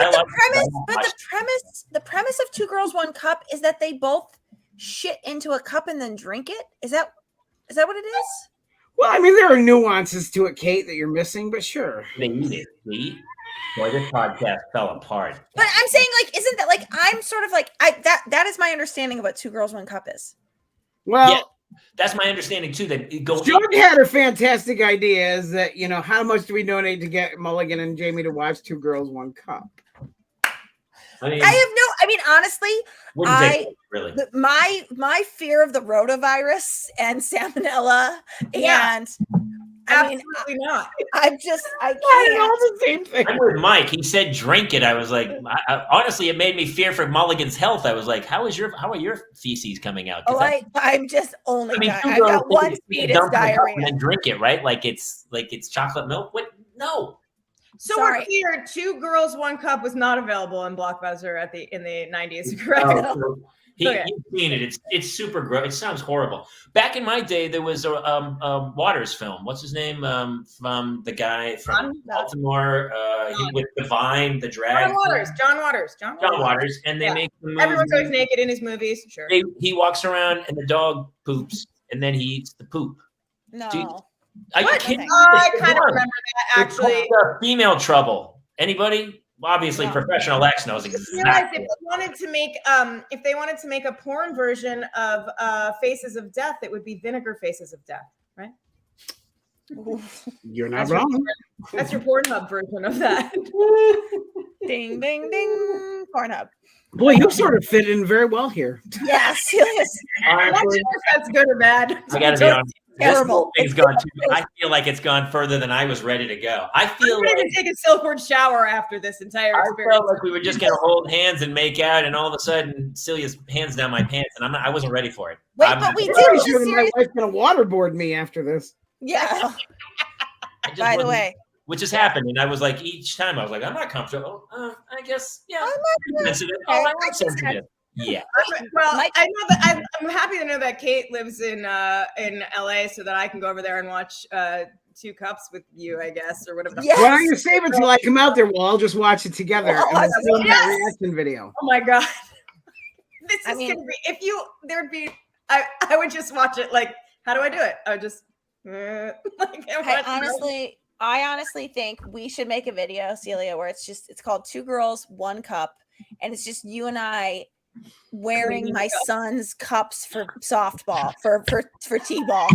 premise of Two Girls, One Cup is that they both shit into a cup and then drink it? Is that what it is? Well, I mean, there are nuances to it, Kate, that you're missing, but sure. They eat it. See? Boy, this podcast fell apart. But I'm saying, like, isn't that like I'm sort of like that is my understanding of what 2 girls, 1 cup is. Well, Yeah. That's my understanding too. That it goes. Doug had a fantastic idea. Is that how much do we donate to get Mulligan and Jamie to watch 2 Girls, 1 Cup? I mean, honestly, wouldn't take it, really. my fear of the rotavirus and salmonella and Absolutely not. I all can't. the same thing. I'm with Mike. He said drink it. I was like, honestly, it made me fear for Mulligan's health. I was like, how are your feces coming out? I'm just only. I mean, I've got one speed. It's diarrhea. And then drink it, right? Like it's chocolate milk. What? No. So Sorry. we're clear. 2 Girls, 1 Cup was not available in Blockbuster in the 90s, correct? Oh, you've seen it. It's super gross. It sounds horrible. Back in my day, there was a Waters film. What's his name? From the guy from Baltimore. He with Divine, the drag. John Waters. And they make the movie. Everyone's always naked in his movies. Sure. He walks around and the dog poops, and then he eats the poop. No. I I kind of remember that actually. It's called, Female Trouble. Anybody? Obviously, Professional X knows exactly. If they wanted to make a porn version of Faces of Death, it would be Vinegar Faces of Death, right? You're not wrong. That's your Pornhub version of that. Ding, ding, ding. Pornhub. Boy, you sort of fit in very well here. Yes. I'm not sure if that's good or bad. I gotta be honest. Terrible. This thing's gone I feel like it's gone further than I was ready to go. I feel I'm like going to take a silkwood shower after this entire experience. I felt like we were just gonna hold hands and make out, and all of a sudden, Celia's hands down my pants, and I wasn't ready for it. Wait, but we did I'm just sure that my wife's gonna waterboard me after this. Yeah. By the way, which has happened, and I was like, each time I was like, I'm not comfortable. I guess, yeah, I'm sensitive. Oh, I'm sensitive. Yeah. Well, I know that I'm happy to know that Kate lives in LA, so that I can go over there and watch 2 Cups with you, I guess, or whatever. Yes. Why don't you save it till I come out there? We'll all just watch it together and we'll film that reaction video. Oh my god, this is gonna be. I would just watch it. Like, how do I do it? I would just I honestly think we should make a video, Celia, where it's called 2 Girls, 1 Cup, and it's just you and I wearing my son's cups for softball, for t-ball,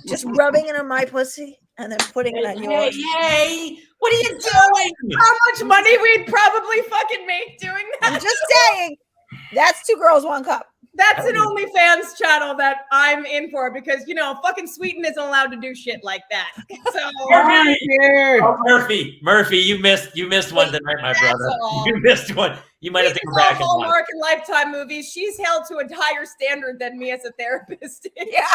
just rubbing it on my pussy and then putting it on yours. Hey, what are you doing? How much money we'd probably fucking make doing that? I'm just saying, that's 2 Girls, 1 Cup. That's an OnlyFans channel that I'm in for, because fucking Sweden isn't allowed to do shit like that. So Murphy, you missed one tonight, my brother. You missed one. You might have to go back and watch. Hallmark and Lifetime movies. She's held to a higher standard than me as a therapist. Yeah.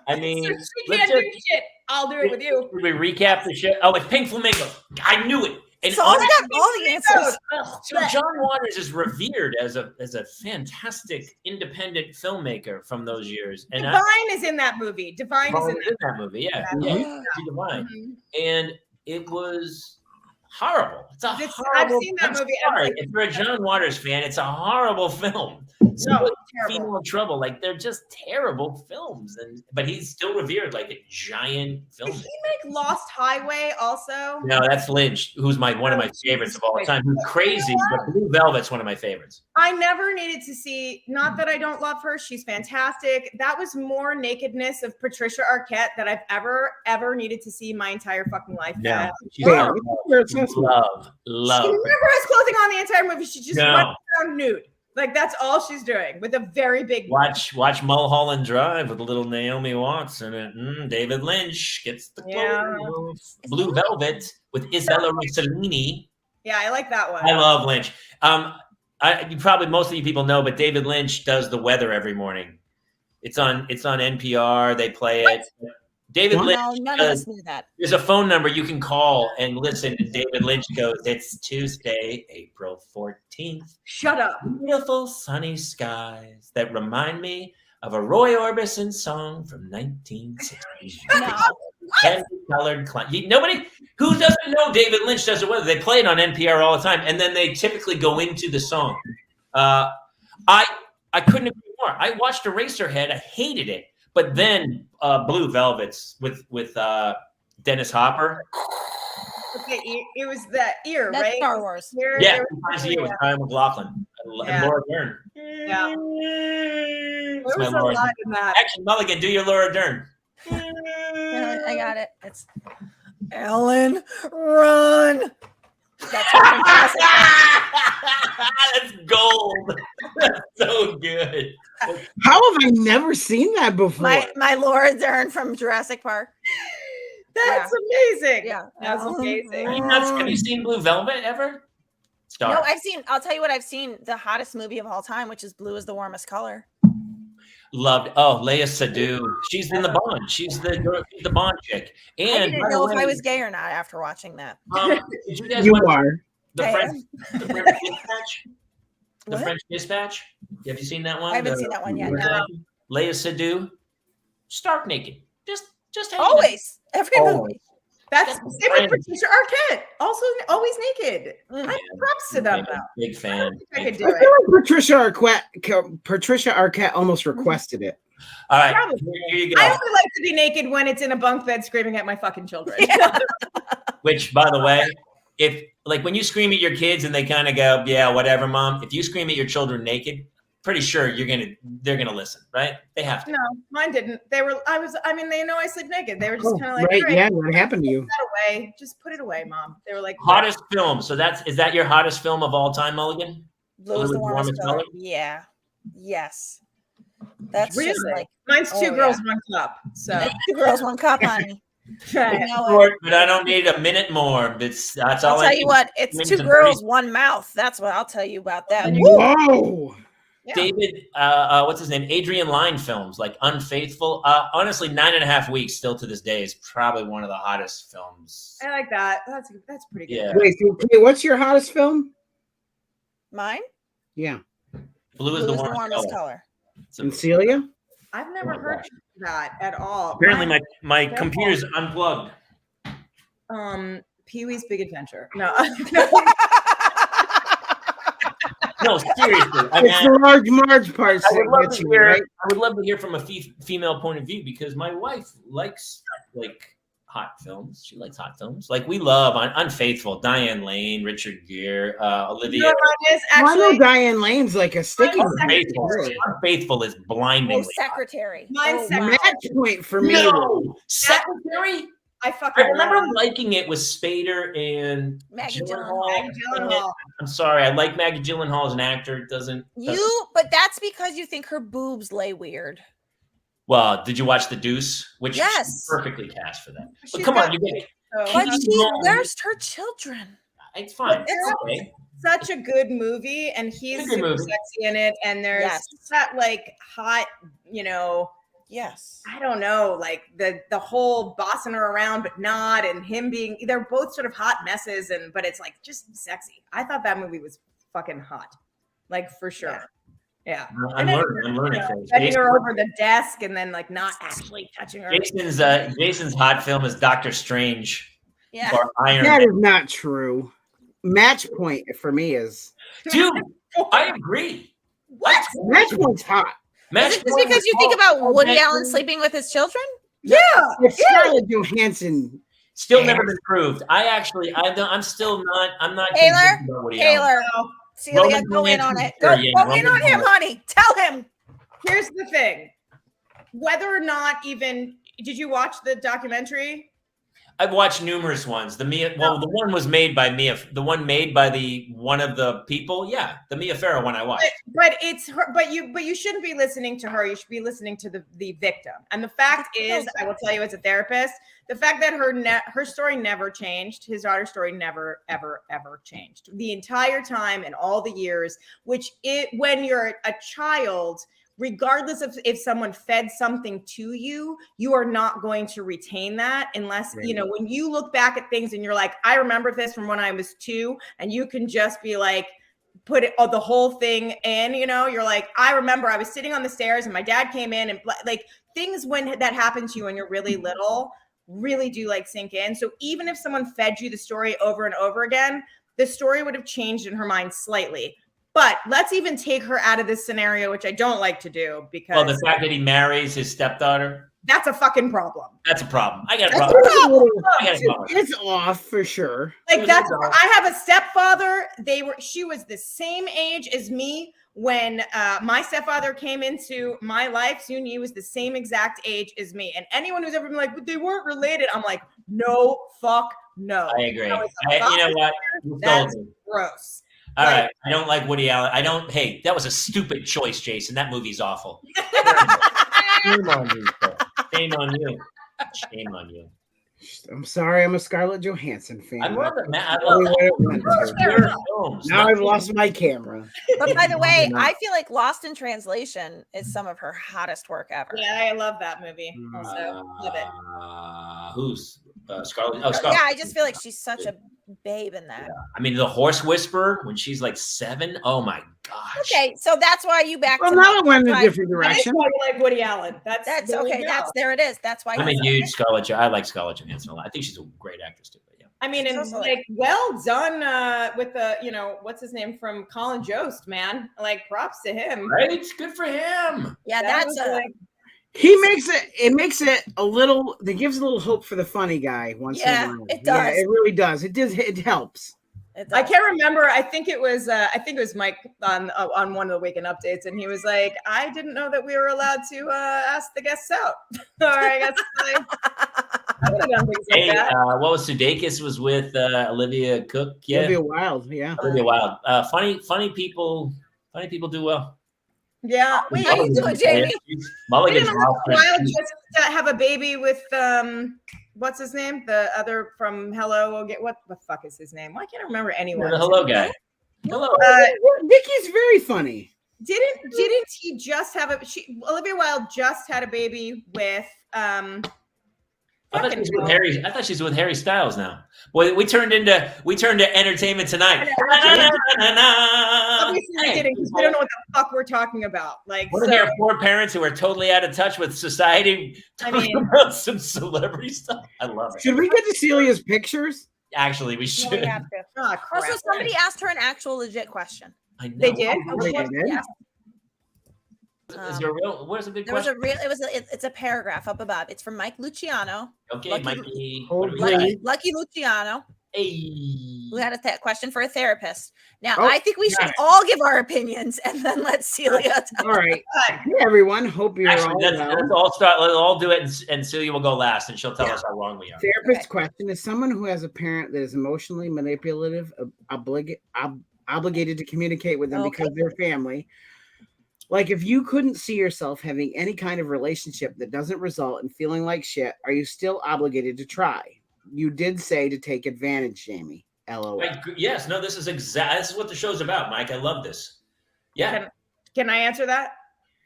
I mean, so she can't do shit. I'll do it with you. Did we recap the shit? Oh, it's Pink Flamingo. I knew it. And So I've got all the answers. So John Waters is revered as a fantastic independent filmmaker from those years. And Divine is in that movie. Divine is in that movie. Yeah, Divine. Mm-hmm. And it was horrible. Horrible. I've seen that movie. If you're a John Waters fan, it's a horrible film. Female Trouble, like they're just terrible films, but he's still revered like a giant film. Did he make Lost Highway also? No, that's Lynch, who's one of my favorites of all time. Who's crazy, but Blue Velvet's one of my favorites. I never needed to see. Not that I don't love her; she's fantastic. That was more nakedness of Patricia Arquette that I've ever needed to see in my entire fucking life. No, she's love. She never has clothing on the entire movie. She just runs around nude. Like, that's all she's doing with a very big. Watch Mulholland Drive with little Naomi Watts in it. David Lynch gets the clothes. Blue Velvet with Isabella Rossellini. Yeah, I like that one. I love Lynch. Most of you people know, but David Lynch does the weather every morning. It's on NPR. They play it. David Lynch. No, none of us knew that. There's a phone number you can call and listen. And David Lynch goes, "It's Tuesday, April 14th. Shut up. Beautiful sunny skies that remind me of a Roy Orbison song from 1960. Candy-colored cloud." Nobody who doesn't know David Lynch does the weather. They play it on NPR all the time, and then they typically go into the song. I couldn't agree more. I watched Eraserhead. I hated it, but then Blue Velvets with Dennis Hopper. Okay, it was the ear, That's right? Star Wars. Ear, Yeah, there Times was- a Year with Kyle MacLachlan Yeah. and Laura Dern. Yeah. It's There my was a Laura lot Dern. in that. Actually, Mulligan, do your Laura Dern. I got it. It's Ellen, run. That's from Jurassic Park. That's gold. That's so good. How have I never seen that before? My Laura Dern from Jurassic Park. That's amazing. Yeah. That's amazing. Have you seen Blue Velvet ever? Star. No, I'll tell you what I've seen. The hottest movie of all time, which is Blue is the Warmest Color. Loved. Oh, Leia Sadu. She's in the Bond. She's the Bond chick. And I didn't by the know if way, I was gay or not after watching that. Did you guys You watch are. the I French, am. the French Dispatch? The What? French Dispatch. Have you seen that one? I haven't seen that one yet. No. Leia Sadu, stark naked. Just hanging out. Always, every Always. movie. That's same with Friends. Patricia Arquette. Also, always naked. Mm. I have props to them though. Big fan. I could do I it. feel like Patricia Arquette almost requested it. All right, Probably. here you I go. only like to be naked when it's in a bunk bed screaming at my fucking children. Which, by the way, if like when you scream at your kids and they kind of go, "Yeah, whatever, mom." If you scream at your children naked, pretty sure they're gonna listen, right? They have to. No, mine didn't. They know I sleep naked. They were just Oh, kind of like, right, "All right, yeah, what happened to you? put that away. Just put it away, mom." They were like, Hottest film. So is that your hottest film of all time, Mulligan? Blue is the Warmest Color. Color? Yeah. Yes. That's Really? just like Mine's two Oh, girls, one cup. So two girls, one cup, honey. You know what? Short, but I don't need a minute more. That's I'll all I tell need. you what, it's Minutes two and girls, 30. one mouth. That's what I'll tell you about that. Whoa! yeah. David, what's his name? Adrian Lyne films, like Unfaithful. Honestly, 9.5 Weeks still to this day is probably one of the hottest films. I like that. That's pretty good. Yeah. Wait, so, okay, what's your hottest film? Mine? Yeah. Blue is the warmest color. color. It's a- And Celia? I've never heard that at all. apparently, Mine- my computer's unplugged. Pee-wee's Big Adventure. No. No, seriously. I It's the large Marge part. I would love gets to you, hear. right? I would love to hear from a female point of view because my wife likes like hot films. She likes hot films. Like we love Unfaithful, Diane Lane, Richard Gere, You Olivia. know what mine is I know actually? Diane Lane's like a sticky. Mine's Unfaithful. Secretary. Unfaithful is My blindingly hot. secretary. Mine's Oh, Secretary. wow. Match point for me. No, Secretary. I fucking I remember love liking it with Spader and Maggie Maggie Gyllenhaal. I'm sorry, I like Maggie Gyllenhaal as an actor. It doesn't. But that's because you think her boobs lay weird. Well, did you watch The Deuce? Which Yes. she's perfectly cast for that. But She's come got- on, you get it. So, But She's she wrong. nursed her children. It's fine. But It's okay. such a good movie, and he's It's a good super movie. sexy in it. And there's Yes. that like hot, Yes. I don't know, like the whole bossing her around but not, and him being, they're both sort of hot messes, but it's like just sexy. I thought that movie was fucking hot, like for sure. Yeah. I'm And then, learning you know, things. bending her over the desk and then like not actually touching her. Jason's hot film is Doctor Strange Yeah. or Iron That Man. is not true. Match point for me is Dude, I agree. What? match point's hot. Match Is it just point because you is think all- about Woody okay. Allen sleeping with his children? Yeah. If Scarlett Johansson, Still never been proved. I'm still not. I'm not. Taylor, convinced about Woody Allen. Taylor, So, Celia, Roman go in on Polanski, it. sure, Go, yeah, go Roman in on him, Polanski. honey. Tell him. here's the thing. Whether or not even, did you watch the documentary? I've watched numerous ones. The one was made by Mia. The one made by one of the people. Yeah, the Mia Farrow one I watched. But it's her, but you shouldn't be listening to her. You should be listening to the victim. And the fact is, I will tell you as a therapist, the fact that her story never changed, his daughter's story never, ever, ever changed. The entire time and all the years, when you're a child, regardless of if someone fed something to you, you are not going to retain that unless, Right. when you look back at things and you're like, I remember this from when I was 2, and you can just be like, put it the whole thing in, you're like, I remember I was sitting on the stairs and my dad came in, and like things when that happened to you when you're really little really do like sink in. So even if someone fed you the story over and over again, the story would have changed in her mind slightly. But let's even take her out of this scenario, which I don't like to do because Well, the fact that he marries his stepdaughter, that's a fucking problem. that's a problem. I got a That's problem. a little- I got a problem. It's off for sure. Like that's I have a stepfather. She was the same age as me when my stepfather came into my life. Soon he was the same exact age as me. And anyone who's ever been like, but they weren't related, I'm like, no, fuck no. I agree. That was You know what? You That's sold me. gross. All right. I don't like Woody Allen. Hey, that was a stupid choice, Jason. That movie's awful. Shame on you, sir. Shame on you. Shame on you. I'm sorry, I'm a Scarlett Johansson fan. I love it, man. I Probably love where it went to. their films. Now I've lost my camera. But by the way, I feel like Lost in Translation is some of her hottest work ever. Yeah, I love that movie. Also, love it. Who's Scarlett? Oh, Scarlett. Yeah, I just feel like she's such a babe in that. I mean, the Horse Whisperer when she's like 7. Oh my gosh. Okay, so that's why you back. Well, to now it went in a Right. different That is direction. why you like Woody Allen. That's That's okay. That's there. It is. That's why. I'm a he's- huge Scarlett. I like Scarlett Johansson a lot. I think she's a great actress too. But yeah. I mean, and Also, like, well done with the, what's his name from Colin Jost, man. Like, props to him. Right? Good for him. Yeah, That that's was, a. like, He makes it. It makes it a little. It gives a little hope for the funny guy once Yeah, in a while. it Yeah, does. it really does. It does. It helps. I can't remember. I think it was Mike on one of the weekend updates, and he was like, "I didn't know that we were allowed to ask the guests out." Or I guess like, I would have done things like Hey, that. what was Sudeikis was with Olivia Cook? Yeah, It'll be a wild. Yeah. Olivia Wilde. Funny people do well. Yeah. Wait, how you doing, Jamie? Mulligan's Didn't wild. Wild just have a baby with what's his name? The other from Hello. What the fuck is his name? Why can't I remember anyone? The hello guy. Hello. Vicky's very funny. Didn't he just have Olivia Wilde just had a baby with I thought she's with Harry Styles now. Boy, we turned into Entertainment Tonight. Obviously we didn't, because we don't know what the fuck we're talking about. Like, What are there four parents who are totally out of touch with society talking about some celebrity stuff? I love it. Should we get to Celia's pictures? Actually, we No, should. we have to. oh, crap. Also, somebody asked her an actual legit question. I know. They did? They did? Yeah. Is there a real? Where's a good There was question? a real. It's a paragraph up above. It's from Mike Luciano. Okay, Lucky- might be. Hold what do we got? please. Lucky Luciano, Hey. who had a question for a therapist. Now, Oh, I think we got should it. all give our opinions and then let Celia tell. All right. Hey, everyone. Hope you're Actually, all let's well. all start. Let's all do it, and Celia will go last, and she'll tell us how wrong we are. Therapist question is someone who has a parent that is emotionally manipulative, obligated to communicate with them Okay. because they're family. Like, if you couldn't see yourself having any kind of relationship that doesn't result in feeling like shit, are you still obligated to try? You did say to take advantage, Jamie. LOL. Yes, no, this is what the show's about, Mike. I love this. Yeah. Can I answer that?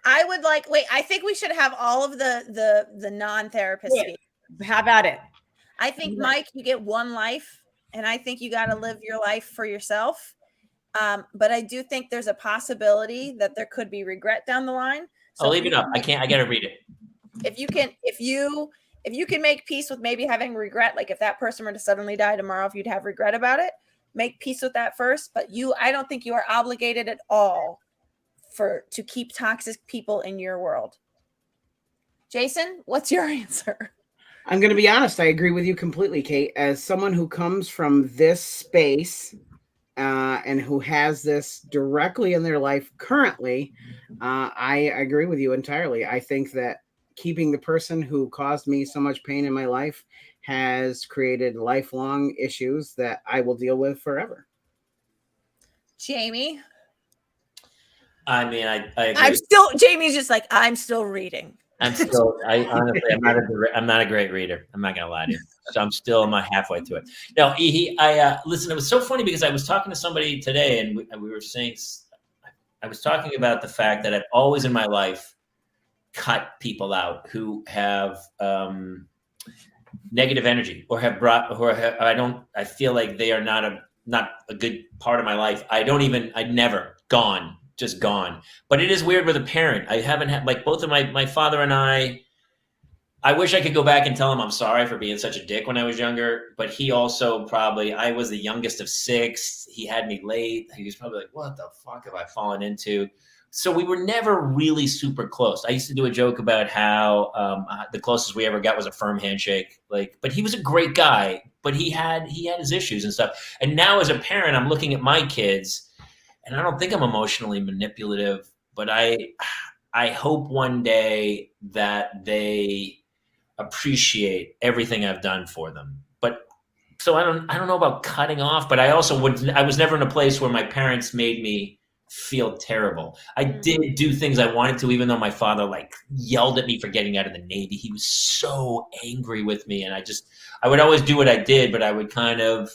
I would like. Wait, I think we should have all of the non-therapists Yeah. speak. Have at it. I think, Mike, you get one life, and I think you got to live your life for yourself. But I do think there's a possibility that there could be regret down the line. So I'll leave it up. I gotta read it. If you can make peace with maybe having regret, like if that person were to suddenly die tomorrow, if you'd have regret about it, make peace with that first. But I don't think you are obligated at all to keep toxic people in your world. Jason, what's your answer? I'm going to be honest. I agree with you completely, Kate. As someone who comes from this space and who has this directly in their life currently, I agree with you entirely. I think that keeping the person who caused me so much pain in my life has created lifelong issues that I will deal with forever. Jamie? I mean, I agree. Jamie's just like, I'm still reading. Honestly, I'm not a great reader. I'm not gonna lie to you. So I'm still halfway through it. No, listen. It was so funny because I was talking to somebody today, and we were saying, I was talking about the fact that I've always in my life cut people out who have negative energy or have brought, I feel like they are not a good part of my life. Just gone. But it is weird with a parent. I haven't had, like, both of my father and I, I wish I could go back and tell him I'm sorry for being such a dick when I was younger, but he also probably, I was the youngest of 6. He had me late. He was probably like, what the fuck have I fallen into? So we were never really super close. I used to do a joke about how the closest we ever got was a firm handshake. Like, but he was a great guy, but he had his issues and stuff. And now as a parent, I'm looking at my kids, and I don't think I'm emotionally manipulative, but I hope one day that they appreciate everything I've done for them. But so I don't know about cutting off, but I was never in a place where my parents made me feel terrible. I did do things I wanted to, even though my father like yelled at me for getting out of the Navy. He was so angry with me, and I would always do what I did, but I would kind of,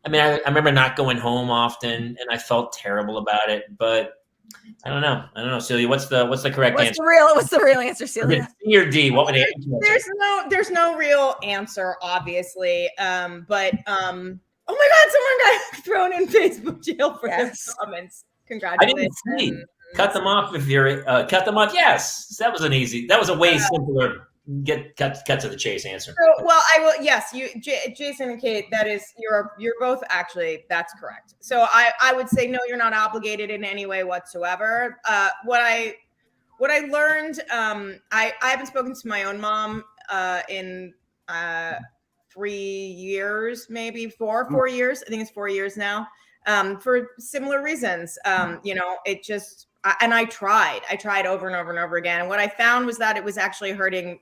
I remember not going home often, and I felt terrible about it, but I don't know, Celia. What's the correct answer? What's the real answer, Celia? C or D? What would the answer? There's no real answer, obviously. But oh my God, someone got thrown in Facebook jail for their comments. Congratulations. I didn't see. Cut them off if you're cut them off. Yes, that was a way simpler. Cut to the chase answer. So, well, I will. Yes, Jason and Kate. That is, you're both actually. That's correct. So I would say no. You're not obligated in any way whatsoever. What I learned. I haven't spoken to my own mom in 3 years, maybe 4 years. I think it's 4 years now. For similar reasons. It just. And I tried over and over and over again. And what I found was that it was actually hurting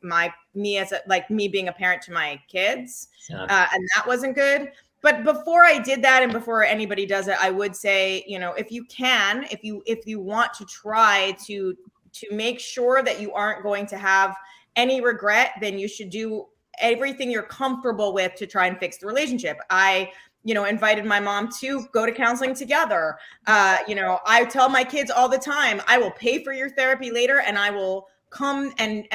me being a parent to my kids. And that wasn't good. But before I did that, and before anybody does it, I would say, if you want to try to make sure that you aren't going to have any regret, then you should do everything you're comfortable with to try and fix the relationship. I invited my mom to go to counseling together. I tell my kids all the time, I will pay for your therapy later, and I will come and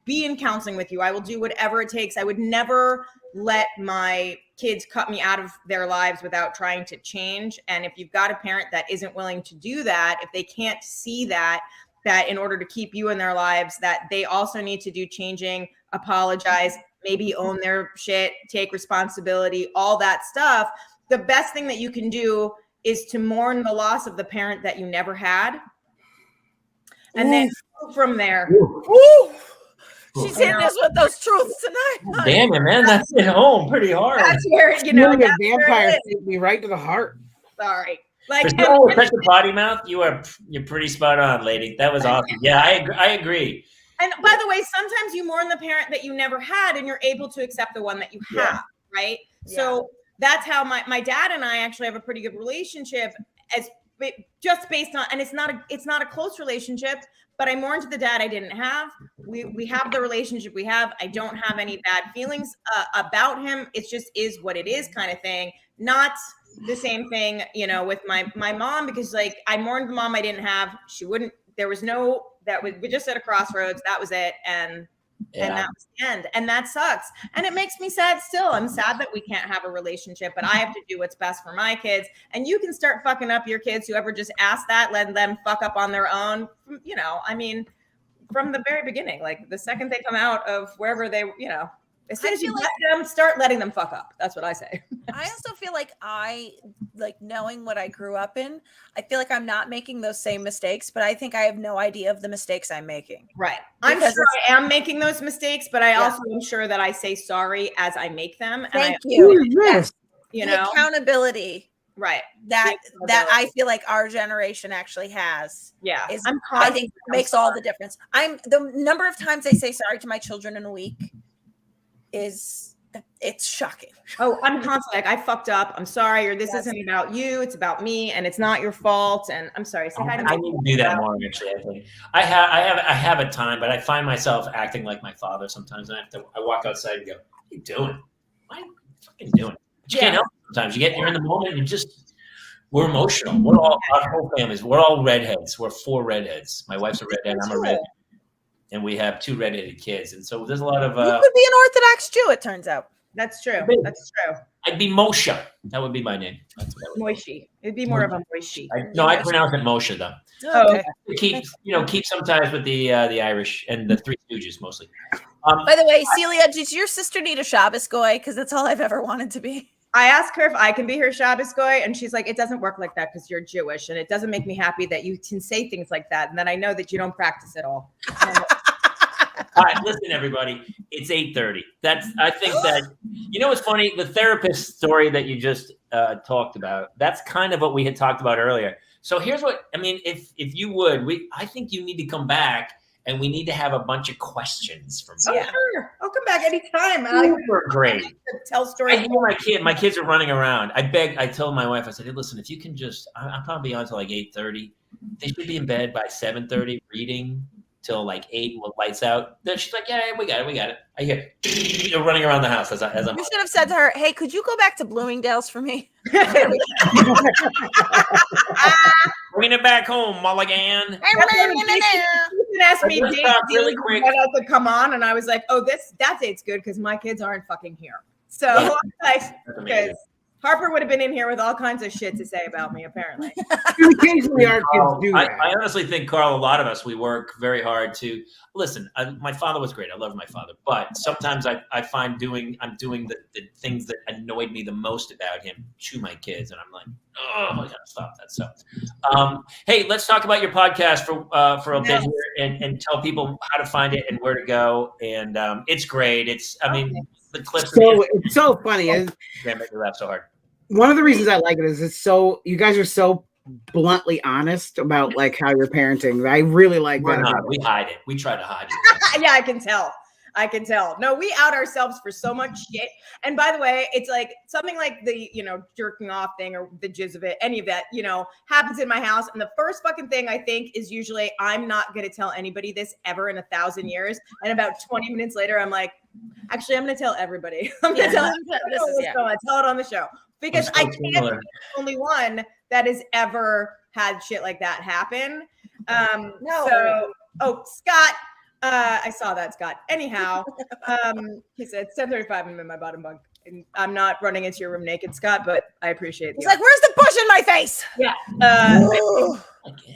be in counseling with you. I will do whatever it takes. I would never let my kids cut me out of their lives without trying to change. And if you've got a parent that isn't willing to do that, if they can't see that in order to keep you in their lives, that they also need to do changing, apologize, maybe own their shit, take responsibility, all that stuff. The best thing that you can do is to mourn the loss of the parent that you never had. And then from there. She's hitting us with those truths tonight. Damn it, man. That's hit home pretty hard. That's where, the vampire hit me right to the heart. Sorry. Like, such a potty mouth. You're pretty spot on, lady. That was awesome. Yeah, I agree. And by the way, sometimes you mourn the parent that you never had, and you're able to accept the one that you have, right? Yeah. So that's how my dad and I actually have a pretty good relationship, just based on, and it's not a close relationship, but I mourned the dad I didn't have. We have the relationship we have. I don't have any bad feelings about him. It just is what it is, kind of thing. Not the same thing, with my mom, because like I mourned the mom I didn't have. We just at a crossroads. That was it. And that was the end. And that sucks. And it makes me sad still. I'm sad that we can't have a relationship, but I have to do what's best for my kids. And you can start fucking up your kids. Whoever just asked that, let them fuck up on their own. From the very beginning, like the second they come out of wherever they, as soon as you let them, start letting them fuck up. That's what I say. I also feel like knowing what I grew up in, I feel like I'm not making those same mistakes, but I think I have no idea of the mistakes I'm making. Right. I'm sure I am making those mistakes, but I also am sure that I say sorry as I make them. Thank you. Yes. The accountability. Right. That I feel like our generation actually has. Yeah. I think makes all the difference. The number of times I say sorry to my children in a week it's shocking. Oh, I'm constantly like, I fucked up. I'm sorry, or this isn't about you. It's about me, and it's not your fault. And I'm sorry. I need to do that more. Actually, I think I have a time, but I find myself acting like my father sometimes. And I walk outside and go, "What are you doing? What are you fucking doing?" But you can't help it sometimes. You get here in the moment, and we're emotional. Our whole families. We're all redheads. We're 4 redheads. My wife's a redhead. I'm a redhead. And we have 2 redheaded kids. And so there's a lot of... you could be an Orthodox Jew, it turns out. That's true. That's true. I'd be Moshe. That would be my name. Moishi. It'd be more of a Moishi. I pronounce it Moshe, though. Oh, okay. Keep some ties with the Irish and the Three Stooges, mostly. By the way, Celia, did your sister need a Shabbos goy? Because that's all I've ever wanted to be. I asked her if I can be her Shabbos goy, and she's like, it doesn't work like that because you're Jewish, and it doesn't make me happy that you can say things like that, and then I know that you don't practice at all. All right, listen, everybody. It's 8:30. I think that, you know what's funny? The therapist story that you just talked about, that's kind of what we had talked about earlier. So here's what, I mean, if you would, I think you need to come back and we need to have a bunch of questions from you. Yeah, sure. I'll come back anytime. Super great. Tell stories. I hear my kids are running around. I told my wife, I said, hey, listen, if you can just, I'll probably be on until like 8:30. They should be in bed by 7:30 reading till like 8 with lights out. Then she's like, yeah, we got it. I hear you're running around the house as I'm. You should have said to her, hey, could you go back to Bloomingdale's for me? Bringing it back home, Mulligan. Ethan asked me really quick. when I could come on, and I was like, "Oh, that date's good because my kids aren't fucking here." So, because Harper would have been in here with all kinds of shit to say about me, apparently. Occasionally, our kids do that. I honestly think, Carl, a lot of us, we work very hard to listen. My father was great. I love my father, but sometimes I find I'm doing the things that annoyed me the most about him to my kids, and I'm like, oh, I gotta stop that. So, hey, let's talk about your podcast for a bit here, and tell people how to find it and where to go. And it's great. The clips. It's so funny. They make me laugh so hard. One of the reasons I like it is you guys are so bluntly honest about like how you're parenting. I really like that. We hide it. We try to hide it. Yeah, I can tell. No, we out ourselves for so much shit. And by the way, it's like something like the, jerking off thing or the jizz of it, any of that, happens in my house. And the first fucking thing I think is usually I'm not going to tell anybody this ever in 1,000 years. And about 20 minutes later, I'm like, actually, I'm going to tell everybody. I'm going to tell it on the show. Because I can't be the only one that has ever had shit like that happen. No. Scott, I saw that, Scott. Anyhow, he said 7:35. I'm in my bottom bunk. And I'm not running into your room naked, Scott, but I appreciate it. He's like, "Where's the bush in my face?" Yeah.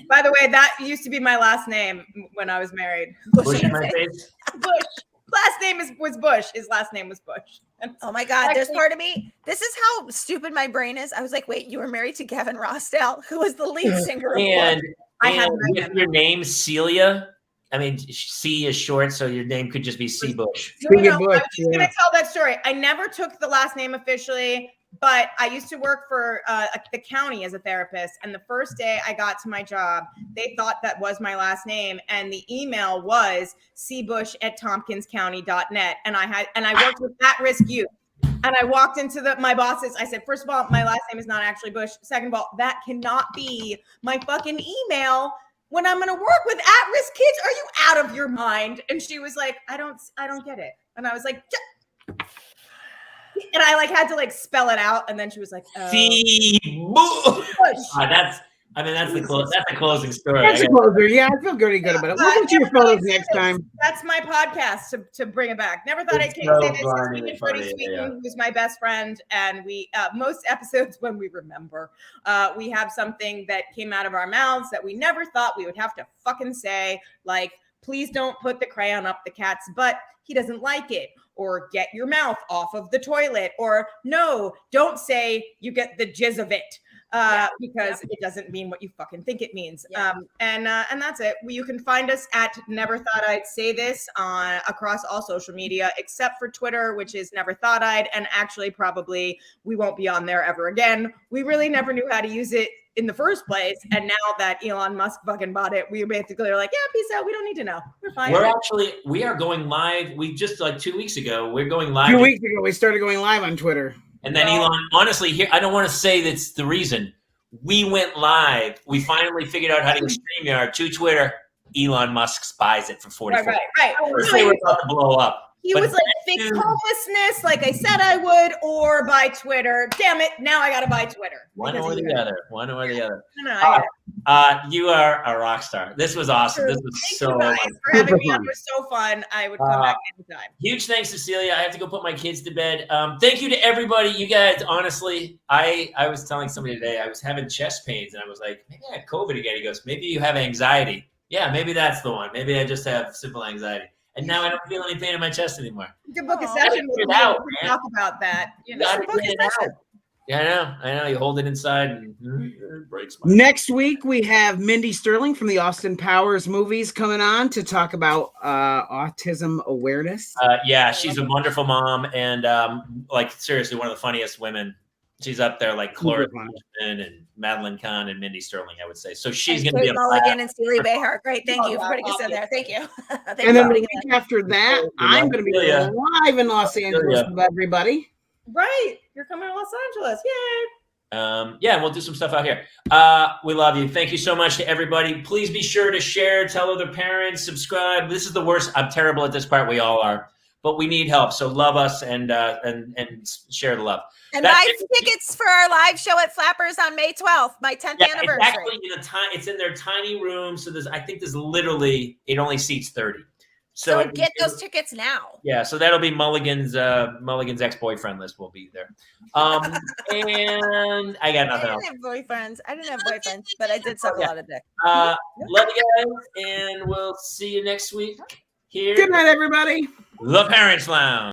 By the way, that used to be my last name when I was married. Bush in my face. Bush. Last name was Bush. His last name was Bush. Oh my God, there's part of me. This is how stupid my brain is. I was like, wait, you were married to Gavin Rossdale, who was the lead singer of And I with your name, Celia, I mean, C is short, so your name could just be C. Bush. No, I was just going to tell that story. I never took the last name officially, but I used to work for the county as a therapist. And the first day I got to my job, they thought that was my last name. And the email was cbush@tompkinscounty.net. And I worked with at-risk youth. And I walked into my bosses. I said, first of all, my last name is not actually Bush. Second of all, that cannot be my fucking email when I'm going to work with at-risk kids. Are you out of your mind? And she was like, I don't get it. And I was like, and I had to spell it out. And then she was like, C. Bush. That's the closing story. That's a closer. Yeah, I feel pretty good about it. We'll get your photos next time. That's my podcast to bring it back. Never thought I'd say this. It's Freddie Sweeten, who's my best friend, and we most episodes when we remember, we have something that came out of our mouths that we never thought we would have to fucking say, like, please don't put the crayon up the cat's butt. He doesn't like it. Or get your mouth off of the toilet. Or no, don't say you get the jizz of it. Because it doesn't mean what you fucking think it means. Yeah. And that's it. You can find us at Never Thought I'd Say This across all social media, except for Twitter, which is Never Thought I'd. And actually, probably we won't be on there ever again. We really never knew how to use it in the first place. And now that Elon Musk fucking bought it, we basically are like, yeah, peace out. We don't need to know. We're fine. We are going live. We just 2 weeks ago, we're going live. 2 weeks ago, we started going live on Twitter. And then Elon, honestly, here, I don't want to say that's the reason. We went live. We finally figured out how to use StreamYard to Twitter. Elon Musk buys it for $44. Right. First they were about to blow up. He was like, fix homelessness, like I said I would, or buy Twitter. Damn it, now I got to buy Twitter. One or the other. No, you are a rock star. This was awesome. This was so fun. For having me on. It was so fun. I would come back anytime. Huge thanks to Celia. I have to go put my kids to bed. Thank you to everybody. You guys, honestly, I was telling somebody today, I was having chest pains, and I was like, maybe I had COVID again. He goes, maybe you have anxiety. Yeah, maybe that's the one. Maybe I just have simple anxiety. and now I don't feel any pain in my chest anymore. You can book a Oh. session Get with it me out, to man. talk about that. You You know, gotta book get a it session. out. Yeah, I know. You hold it inside and it breaks my. Next week, we have Mindy Sterling from the Austin Powers movies coming on to talk about autism awareness. Yeah, she's a wonderful mom, and like seriously, one of the funniest women. She's up there like Cloris Super funny. Leachman and Madeline Kahn and Mindy Sterling, I would say. So she's And going to be Kate a Mulligan and Celia Behar. Great, thank Oh, you for yeah, putting us in there. Thank you. Thank And you then for the bringing week after that, We I'm love going to be Celia. live in Los Angeles Celia. with everybody. Right. You're coming to Los Angeles. Yay. Yeah, and we'll do some stuff out here. We love you. Thank you so much to everybody. Please be sure to share, tell other parents, subscribe. This is the worst. I'm terrible at this part. We all are, but we need help. So love us and share the love. And That's buy it. tickets for our live show at Flappers on May 12th, my 10th Yeah, it's anniversary. actually in a tiny. It's in their tiny room. So I think there's literally it only seats 30. So it- get those tickets now. Yeah, so that'll be Mulligan's ex-boyfriend list will be there. And I got I nothing didn't else. have boyfriends. I didn't have boyfriends, but I did suck a Yeah. lot of dick. Love you guys, and we'll see you next week here. Good night, everybody. The Parents Lounge.